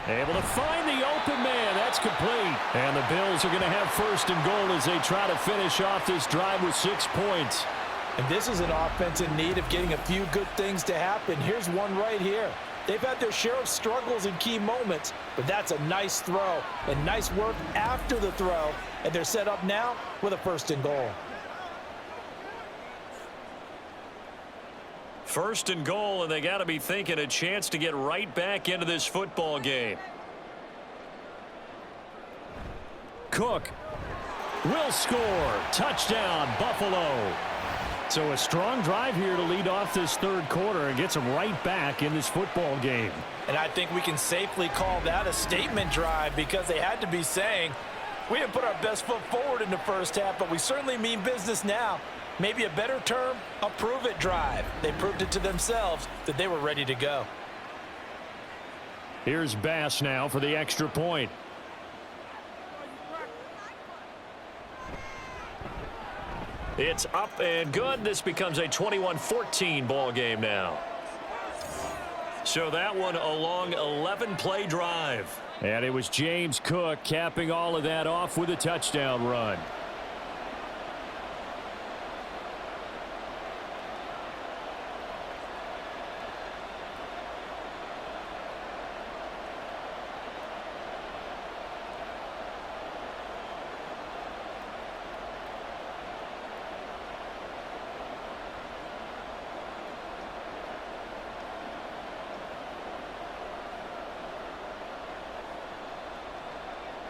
Able to find the open man. That's complete. And the Bills are going to have 1st and goal as they try to finish off this drive with 6 points. And this is an offense in need of getting a few good things to happen. Here's one right here. They've had their share of struggles in key moments, but that's a nice throw and nice work after the throw. And they're set up now with a 1st and goal. 1st and goal, and they got to be thinking a chance to get right back into this football game. Cook will score. Touchdown, Buffalo. So a strong drive here to lead off this 3rd quarter and gets them right back in this football game. And I think we can safely call that a statement drive because they had to be saying, we didn't put our best foot forward in the 1st half, but we certainly mean business now. Maybe a better term, a prove-it drive. They proved it to themselves that they were ready to go. Here's Bass now for the extra point. It's up and good. This becomes a 21-14 ball game now. So that one a long 11-play drive. And it was James Cook capping all of that off with a touchdown run.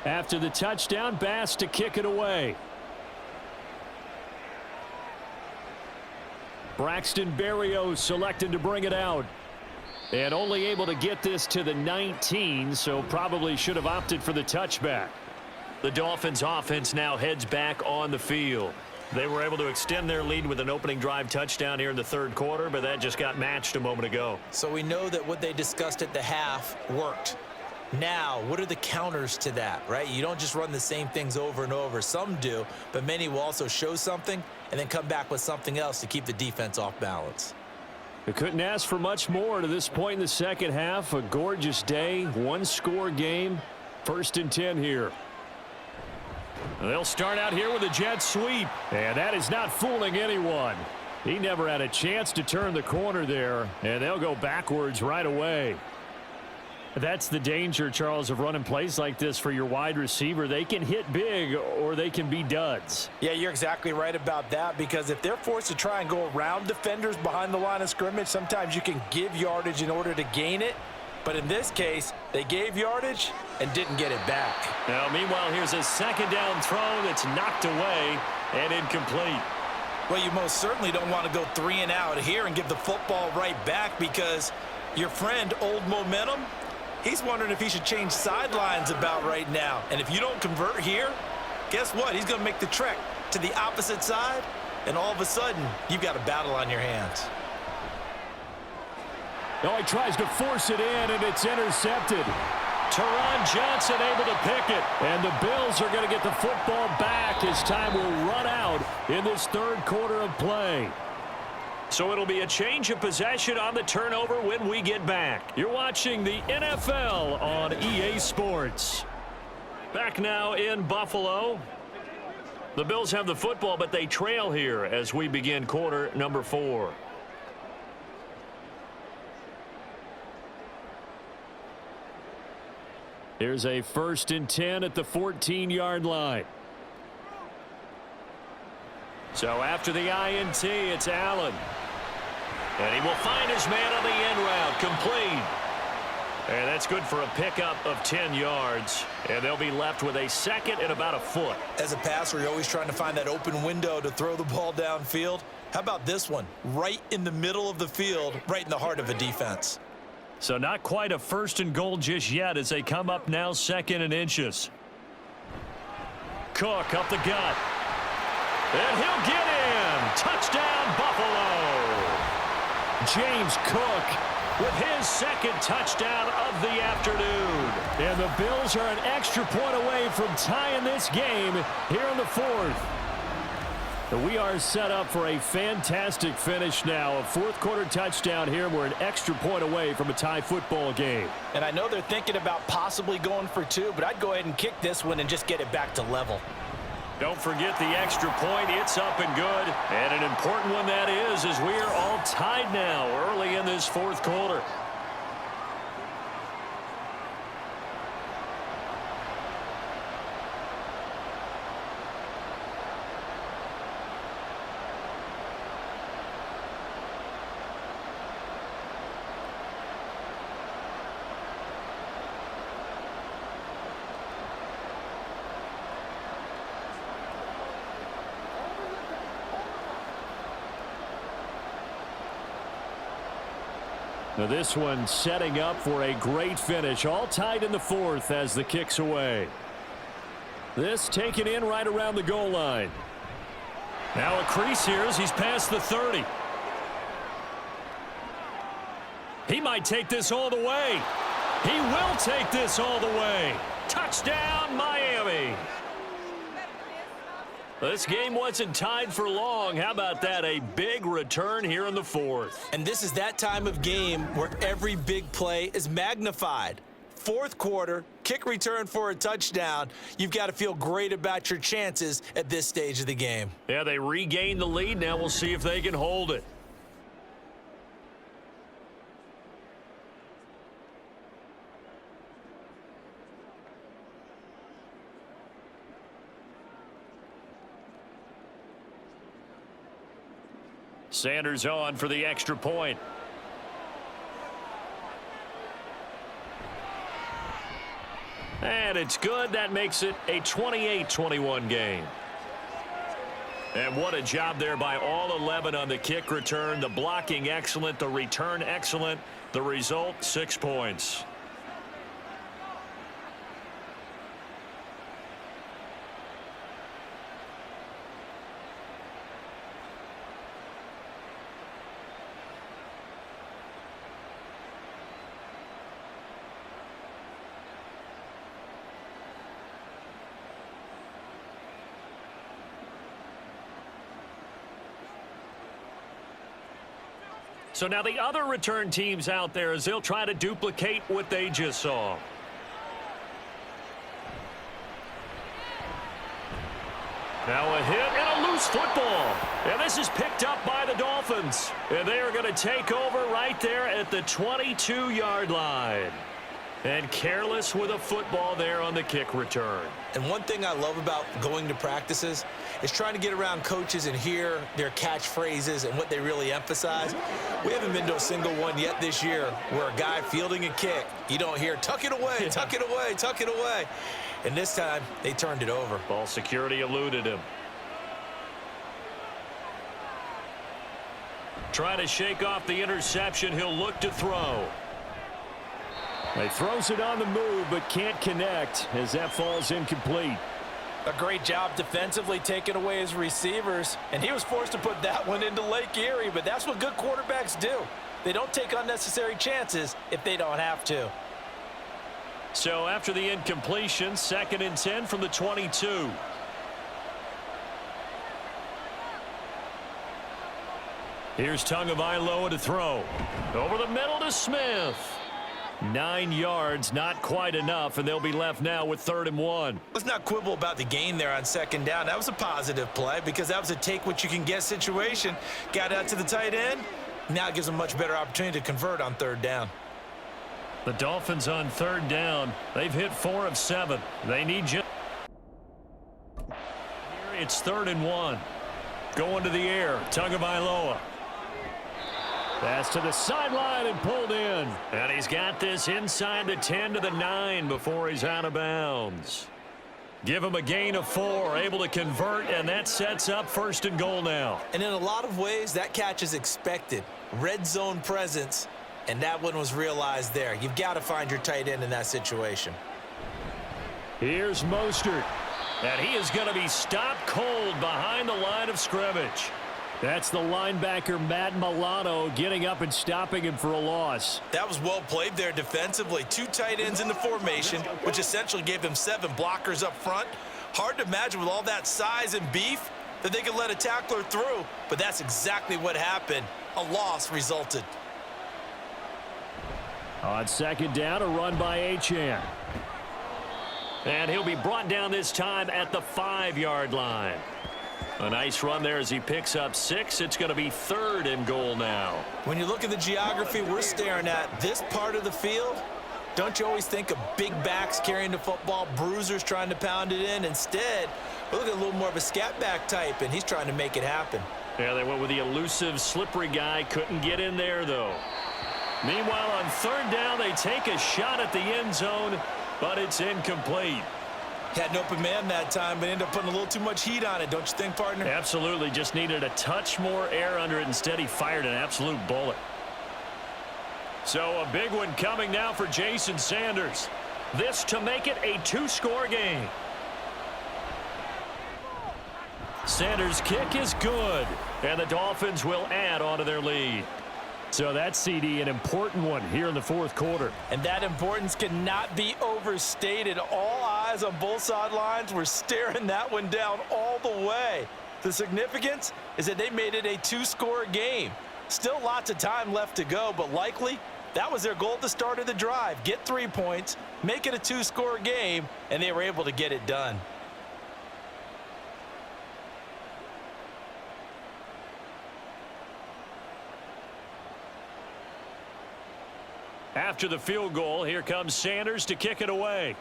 After the touchdown, Bass to kick it away. Braxton Berrios selected to bring it out. And only able to get this to the 19, so probably should have opted for the touchback. The Dolphins offense now heads back on the field. They were able to extend their lead with an opening drive touchdown here in the third quarter, but that just got matched a moment ago. So we know that what they discussed at the half worked. Now, what are the counters to that, right? You don't just run the same things over and over. Some do, but many will also show something and then come back with something else to keep the defense off balance. They couldn't ask for much more to this point in the second half. A gorgeous day, one-score game, 1st and 10 here. They'll start out here with a jet sweep, and that is not fooling anyone. He never had a chance to turn the corner there, and they'll go backwards right away. That's the danger, Charles, of running plays like this for your wide receiver. They can hit big or they can be duds. Yeah, you're exactly right about that, because if they're forced to try and go around defenders behind the line of scrimmage, sometimes you can give yardage in order to gain it. But in this case, they gave yardage and didn't get it back. Now, meanwhile, here's a second down throw that's knocked away and incomplete. Well, you most certainly don't want to go 3 and out here and give the football right back, because your friend, Old Momentum, he's wondering if he should change sidelines about right now. And if you don't convert here, guess what? He's going to make the trek to the opposite side, and all of a sudden, you've got a battle on your hands. Oh, he tries to force it in, and it's intercepted. Teron Johnson able to pick it, and the Bills are going to get the football back as time will run out in this third quarter of play. So it'll be a change of possession on the turnover when we get back. You're watching the NFL on EA Sports. Back now in Buffalo. The Bills have the football, but they trail here as we begin quarter number 4. Here's a 1st and 10 at the 14-yard line. So after the INT, it's Allen. And he will find his man on the end route, complete. And that's good for a pickup of 10 yards. And they'll be left with a second and about a foot. As a passer, you're always trying to find that open window to throw the ball downfield. How about this one? Right in the middle of the field, right in the heart of a defense. So not quite a 1st and goal just yet as they come up now 2nd and inches. Cook up the gut. And he'll get in. Touchdown, Buffalo. James Cook with his 2nd touchdown of the afternoon. And the Bills are an extra point away from tying this game here in the 4th. We are set up for a fantastic finish now. A 4th quarter touchdown here. We're an extra point away from a tie football game. And I know they're thinking about possibly going for 2, but I'd go ahead and kick this one and just get it back to level. Don't forget the extra point. It's up and good. And an important one that is, as we are all tied now early in this 4th quarter. Now this one setting up for a great finish. All tied in the 4th as the kick's away. This taken in right around the goal line. Now a crease here as he's past the 30. He might take this all the way. He will take this all the way. Touchdown, Miami. This game wasn't tied for long. How about that? A big return here in the 4th. And this is that time of game where every big play is magnified. 4th quarter, kick return for a touchdown. You've got to feel great about your chances at this stage of the game. Yeah, they regained the lead. Now we'll see if they can hold it. Sanders on for the extra point. And it's good. That makes it a 28-21 game. And what a job there by all 11 on the kick return. The blocking excellent, the return excellent. The result, 6 points. So now the other return teams out there as they'll try to duplicate what they just saw. Now a hit and a loose football. And this is picked up by the Dolphins. And they are going to take over right there at the 22-yard line. And careless with a football there on the kick return. And one thing I love about going to practices is trying to get around coaches and hear their catchphrases and what they really emphasize. We haven't been to a single one yet this year where a guy fielding a kick, you don't hear, tuck it away, tuck it away, tuck it away. And this time, they turned it over. Ball security eluded him. Trying to shake off the interception. He'll look to throw. He throws it on the move, but can't connect as that falls incomplete. A great job defensively taking away his receivers, and he was forced to put that one into Lake Erie, but that's what good quarterbacks do. They don't take unnecessary chances if they don't have to. So after the incompletion, 2nd and 10 from the 22. Here's Tagovailoa to throw. Over the middle to Smith. 9 yards, not quite enough, and they'll be left now with 3rd and 1. Let's not quibble about the gain there on 2nd down. That was a positive play because that was a take-what-you-can-get situation. Got out to the tight end. Now it gives them a much better opportunity to convert on 3rd down. The Dolphins on 3rd down. They've hit 4 of 7. They need just... Here it's 3rd and 1. Going to the air. Tagovailoa. Pass to the sideline and pulled in. And he's got this inside the 10 to the 9 before he's out of bounds. Give him a gain of 4, able to convert, and that sets up 1st and goal now. And in a lot of ways, that catch is expected. Red zone presence, and that one was realized there. You've got to find your tight end in that situation. Here's Mostert. And he is going to be stopped cold behind the line of scrimmage. That's the linebacker, Matt Milano, getting up and stopping him for a loss. That was well played there defensively. 2 tight ends in the formation, which essentially gave them 7 blockers up front. Hard to imagine with all that size and beef that they could let a tackler through, but that's exactly what happened. A loss resulted. On 2nd down, a run by Achane. And he'll be brought down this time at the 5-yard line. A nice run there as he picks up 6. It's going to be 3rd and goal now. When you look at the geography we're staring at, this part of the field, don't you always think of big backs carrying the football, bruisers trying to pound it in? Instead, we're looking at a little more of a scat back type, and he's trying to make it happen. Yeah, they went with the elusive, slippery guy. Couldn't get in there, though. Meanwhile, on 3rd down, they take a shot at the end zone, but it's incomplete. Had an open man that time, but ended up putting a little too much heat on it, don't you think, partner? Absolutely. Just needed a touch more air under it. Instead, he fired an absolute bullet. So a big one coming now for Jason Sanders. This to make it a 2-score game. Sanders' kick is good, and the Dolphins will add on to their lead. So that's, CD, an important one here in the 4th quarter. And that importance cannot be overstated. All eyes on both sidelines were staring that one down all the way. The significance is that they made it a 2-score game. Still lots of time left to go, but likely that was their goal at the start of the drive. Get 3 points, make it a 2-score game, and they were able to get it done. After the field goal, here comes Sanders to kick it away.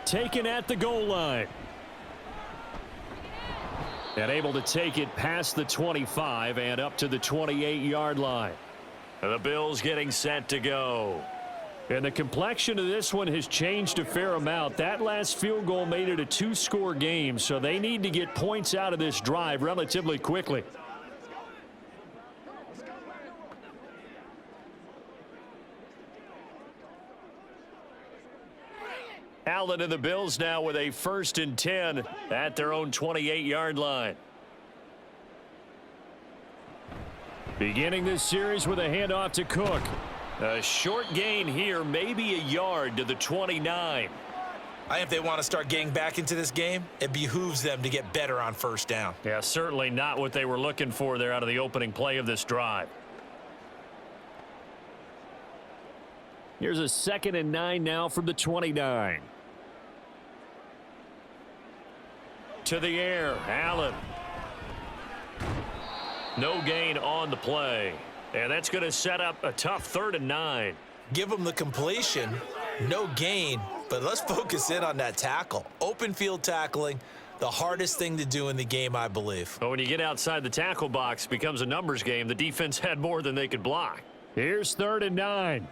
Taken at the goal line. And able to take it past the 25 and up to the 28-yard line. And the Bills getting set to go. And the complexion of this one has changed a fair amount. That last field goal made it a two-score game, so they need to get points out of this drive relatively quickly. Allen and the Bills now with a 1st and 10 at their own 28-yard line. Beginning this series with a handoff to Cook. A short gain here, maybe a yard to the 29. I think if they want to start getting back into this game, it behooves them to get better on 1st down. Yeah, certainly not what they were looking for there out of the opening play of this drive. Here's a 2nd and 9 now from the 29. To the air, Allen. No gain on the play. And that's going to set up a tough 3rd and 9. Give them the completion, no gain, but let's focus in on that tackle. Open field tackling, the hardest thing to do in the game, I believe. But when you get outside the tackle box, it becomes a numbers game. The defense had more than they could block. Here's 3rd and 9.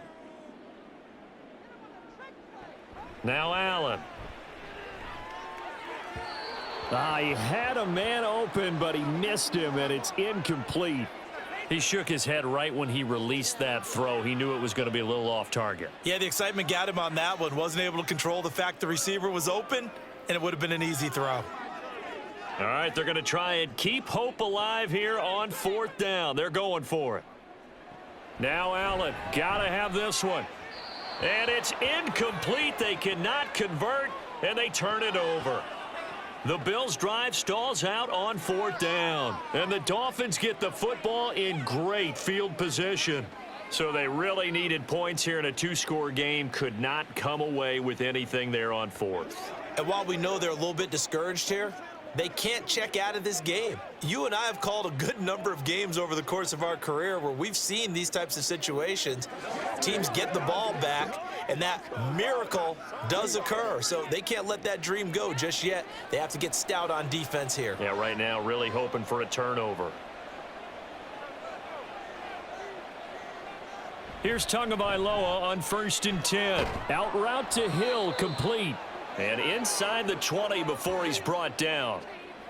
Now Allen. He had a man open, but he missed him, and it's incomplete. He shook his head right when he released that throw. He knew it was going to be a little off target. Yeah, the excitement got him on that one. Wasn't able to control the fact the receiver was open, and it would have been an easy throw. All right, they're going to try and keep hope alive here on 4th down. They're going for it. Now Allen, got to have this one. And it's incomplete. They cannot convert, and they turn it over. The Bills' drive stalls out on 4th down. And the Dolphins get the football in great field position. So they really needed points here in a two-score game. Could not come away with anything there on 4th. And while we know they're a little bit discouraged here, they can't check out of this game. You and I have called a good number of games over the course of our career where we've seen these types of situations. Teams get the ball back, and that miracle does occur. So they can't let that dream go just yet. They have to get stout on defense here. Yeah, right now really hoping for a turnover. Here's Tagovailoa on 1st and 10. Out route to Hill, complete. And inside the 20 before he's brought down.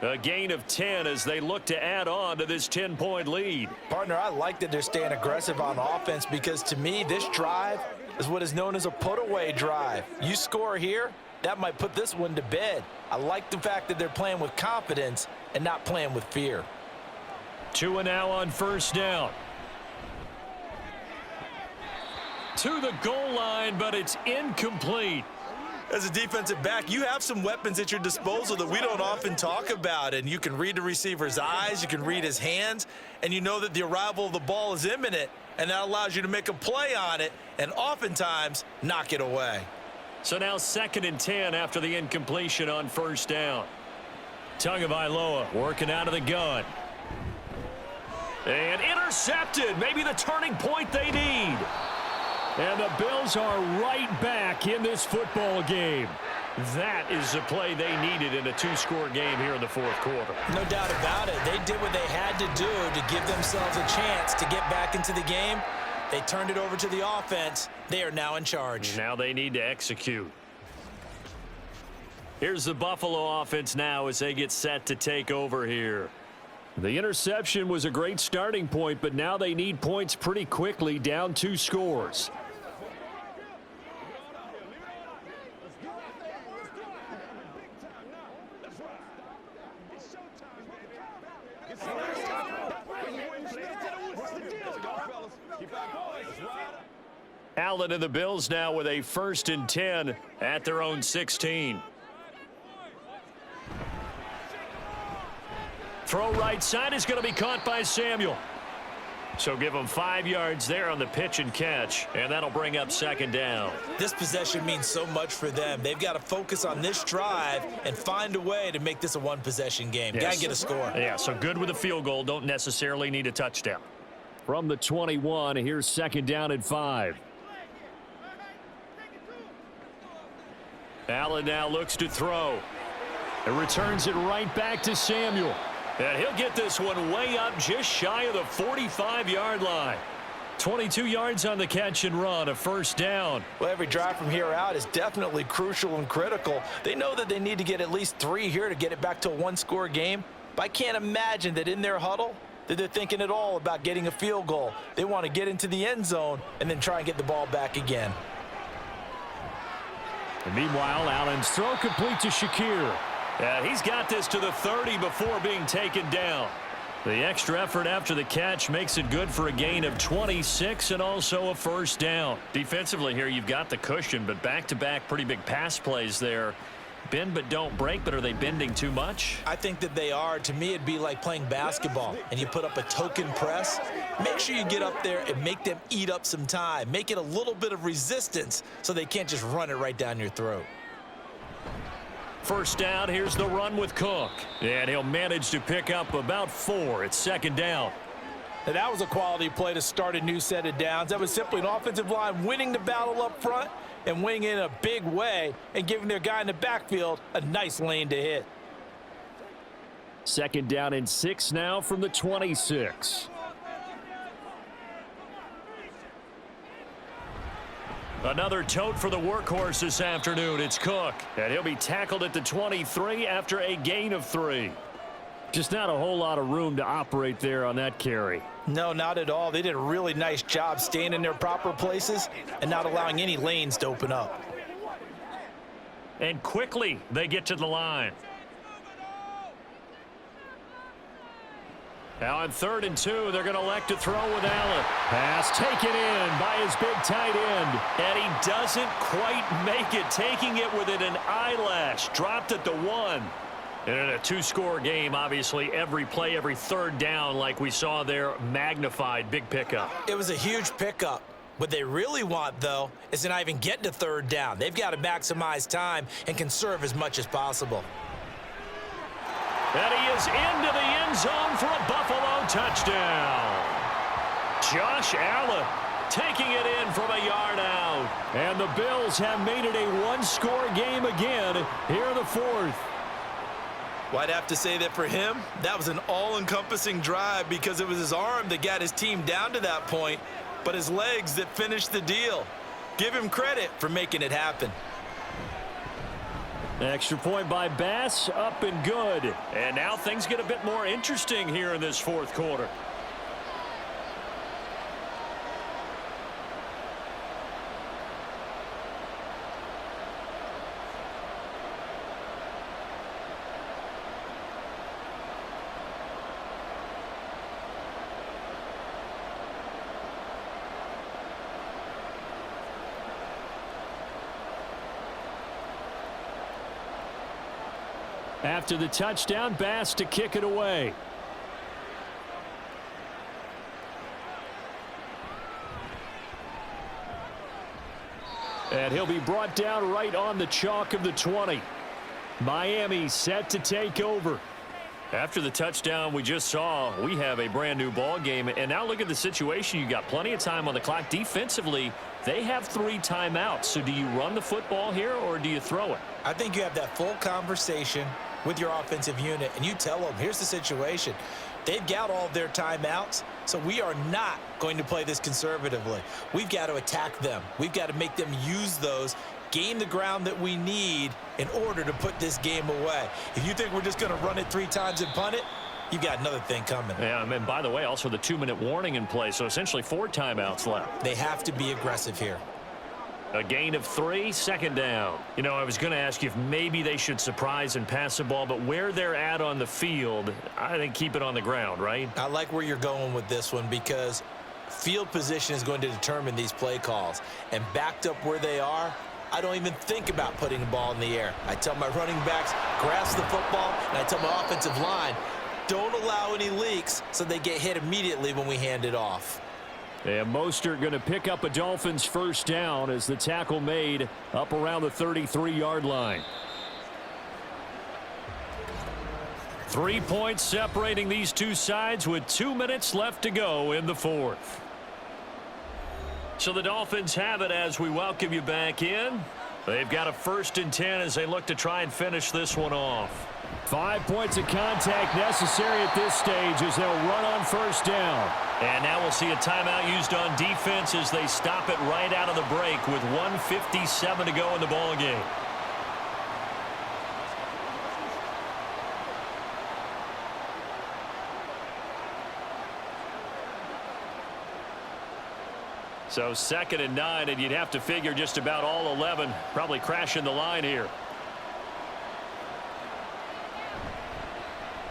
A gain of 10 as they look to add on to this 10-point lead. Partner, I like that they're staying aggressive on offense because to me, this drive is what is known as a put-away drive. You score here, that might put this one to bed. I like the fact that they're playing with confidence and not playing with fear. 2 and now on 1st down. To the goal line, but it's incomplete. As a defensive back, you have some weapons at your disposal that we don't often talk about, and you can read the receiver's eyes, you can read his hands, and you know that the arrival of the ball is imminent, and that allows you to make a play on it and oftentimes knock it away. So now 2nd and 10 after the incompletion on 1st down. Tagovailoa working out of the gun. And intercepted, maybe the turning point they need. And the Bills are right back in this football game. That is the play they needed in a two-score game here in the 4th quarter. No doubt about it. They did what they had to do to give themselves a chance to get back into the game. They turned it over to the offense. They are now in charge. Now they need to execute. Here's the Buffalo offense now as they get set to take over here. The interception was a great starting point, but now they need points pretty quickly, down 2 scores. Allen and the Bills now with a 1st and 10 at their own 16. Throw right side is going to be caught by Samuel. So give them 5 yards there on the pitch and catch, and that'll bring up 2nd down. This possession means so much for them. They've got to focus on this drive and find a way to make this a one-possession game. Yes. Got to get a score. Yeah, so good with a field goal. Don't necessarily need a touchdown. From the 21, here's 2nd down and 5. Allen now looks to throw. And returns it right back to Samuel. And he'll get this one way up just shy of the 45-yard line. 22 yards on the catch and run, a first down. Well, every drive from here out is definitely crucial and critical. They know that they need to get at least 3 here to get it back to a one-score game. But I can't imagine that in their huddle that they're thinking at all about getting a field goal. They want to get into the end zone and then try and get the ball back again. And meanwhile, Allen's throw complete to Shakir. He's got this to the 30 before being taken down. The extra effort after the catch makes it good for a gain of 26 and also a first down. Defensively here, you've got the cushion, but back-to-back pretty big pass plays there. Bend but don't break, but are they bending too much? I think that they are. To me, it'd be like playing basketball, and you put up a token press. Make sure you get up there and make them eat up some time. Make it a little bit of resistance so they can't just run it right down your throat. First down, here's the run with Cook. And he'll manage to pick up about 4. It's second down. Now, that was a quality play to start a new set of downs. That was simply an offensive line winning the battle up front and winning in a big way and giving their guy in the backfield a nice lane to hit. Second down and 6 now from the 26. Another tote for the workhorse this afternoon. It's Cook, and he'll be tackled at the 23 after a gain of 3. Just not a whole lot of room to operate there on that carry. No, not at all. They did a really nice job staying in their proper places and not allowing any lanes to open up. And quickly they get to the line. Now on 3rd and 2, they're going to elect to throw with Allen. Pass taken in by his big tight end. And he doesn't quite make it, taking it within an eyelash. Dropped at the 1. And in a 2-score game, obviously, every play, every third down, like we saw there, magnified. Big pickup. It was a huge pickup. What they really want, though, is to not even get to 3rd down. They've got to maximize time and conserve as much as possible. And he is into the end zone for a Buffalo touchdown. Josh Allen taking it in from a yard out. And the Bills have made it a 1-score game again here in the 4th. Well, I'd have to say that for him, that was an all-encompassing drive because it was his arm that got his team down to that point, but his legs that finished the deal. Give him credit for making it happen. Extra point by Bass, up and good. And now things get a bit more interesting here in this 4th quarter. After the touchdown, Bass to kick it away. And he'll be brought down right on the chalk of the 20. Miami set to take over. After the touchdown we just saw, we have a brand new ball game. And now look at the situation. You got plenty of time on the clock. Defensively, they have 3 timeouts. So do you run the football here or do you throw it? I think you have that full conversation with your offensive unit, and you tell them, here's the situation. They've got all of their timeouts, so we are not going to play this conservatively. We've got to attack them. We've got to make them use those, gain the ground that we need in order to put this game away. If you think we're just going to run it 3 times and punt it, you've got another thing coming. Yeah, and by the way, also the 2-minute warning in play, so essentially 4 timeouts left. They have to be aggressive here. A gain of 3, second down. You know, I was going to ask you if maybe they should surprise and pass the ball, but where they're at on the field, I think keep it on the ground, right? I like where you're going with this one because field position is going to determine these play calls. And backed up where they are, I don't even think about putting the ball in the air. I tell my running backs, grasp the football, and I tell my offensive line, don't allow any leaks so they get hit immediately when we hand it off. And Mostert going to pick up a Dolphins first down as the tackle made up around the 33-yard line. 3 points separating these two sides with 2 minutes left to go in the 4th. So the Dolphins have it as we welcome you back in. They've got a 1st and 10 as they look to try and finish this one off. 5 points of contact necessary at this stage as they'll run on 1st down. And now we'll see a timeout used on defense as they stop it right out of the break with 1:57 to go in the ball game. So 2nd and 9, and you'd have to figure just about all 11 probably crashing the line here.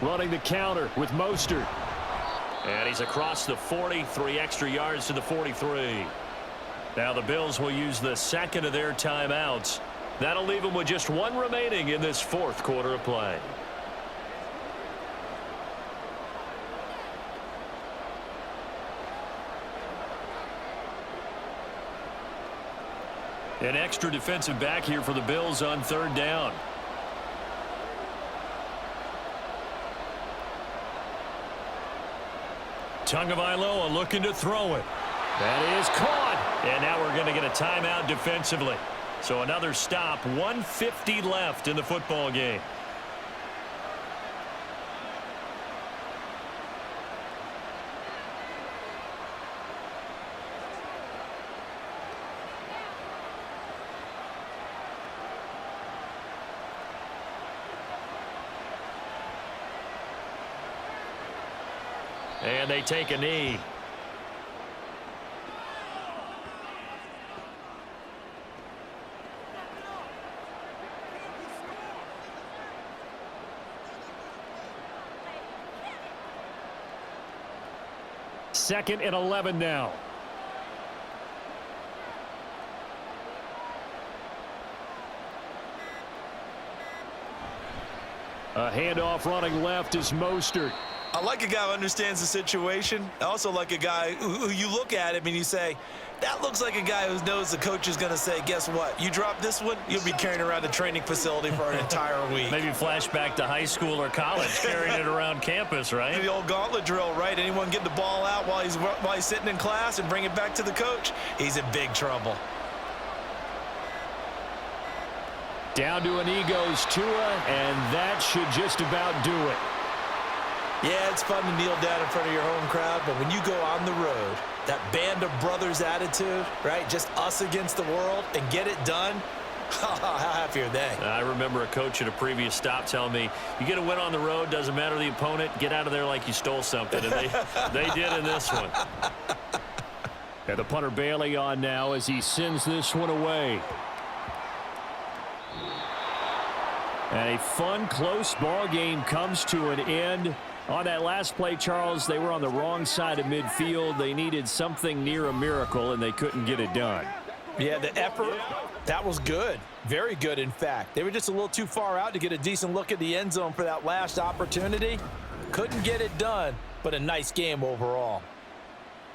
Running the counter with Mostert. And he's across the 40, 3 extra yards to the 43. Now the Bills will use the 2nd of their timeouts. That'll leave them with just 1 remaining in this 4th quarter of play. An extra defensive back here for the Bills on 3rd down. Tagovailoa looking to throw it. That is caught. And now we're going to get a timeout defensively. So another stop. 1:50 left in the football game. And they take a knee. Second and 11 now. A handoff running left is Mostert. I like a guy who understands the situation. I also like a guy who you look at him and you say, that looks like a guy who knows the coach is going to say, guess what? You drop this one, you'll be carrying around the training facility for an entire week. Maybe flashback to high school or college, carrying it around campus, right? The old gauntlet drill, right? Anyone get the ball out while he's sitting in class and bring it back to the coach? He's in big trouble. Down to a knee goes Tua, and that should just about do it. Yeah, it's fun to kneel down in front of your home crowd, but when you go on the road, that band of brothers attitude, right? Just us against the world and get it done. How happy are they? I remember a coach at a previous stop telling me, you get a win on the road, doesn't matter the opponent, get out of there like you stole something. And they did in this one. And the punter Bailey on now as he sends this one away. And a fun, close ball game comes to an end. On that last play, Charles, they were on the wrong side of midfield. They needed something near a miracle, and they couldn't get it done. Yeah, the effort, that was good. Very good, in fact. They were just a little too far out to get a decent look at the end zone for that last opportunity. Couldn't get it done, but a nice game overall.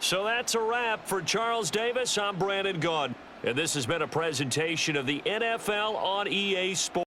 So that's a wrap for Charles Davis. I'm Brandon Gaudin, and this has been a presentation of the NFL on EA Sports.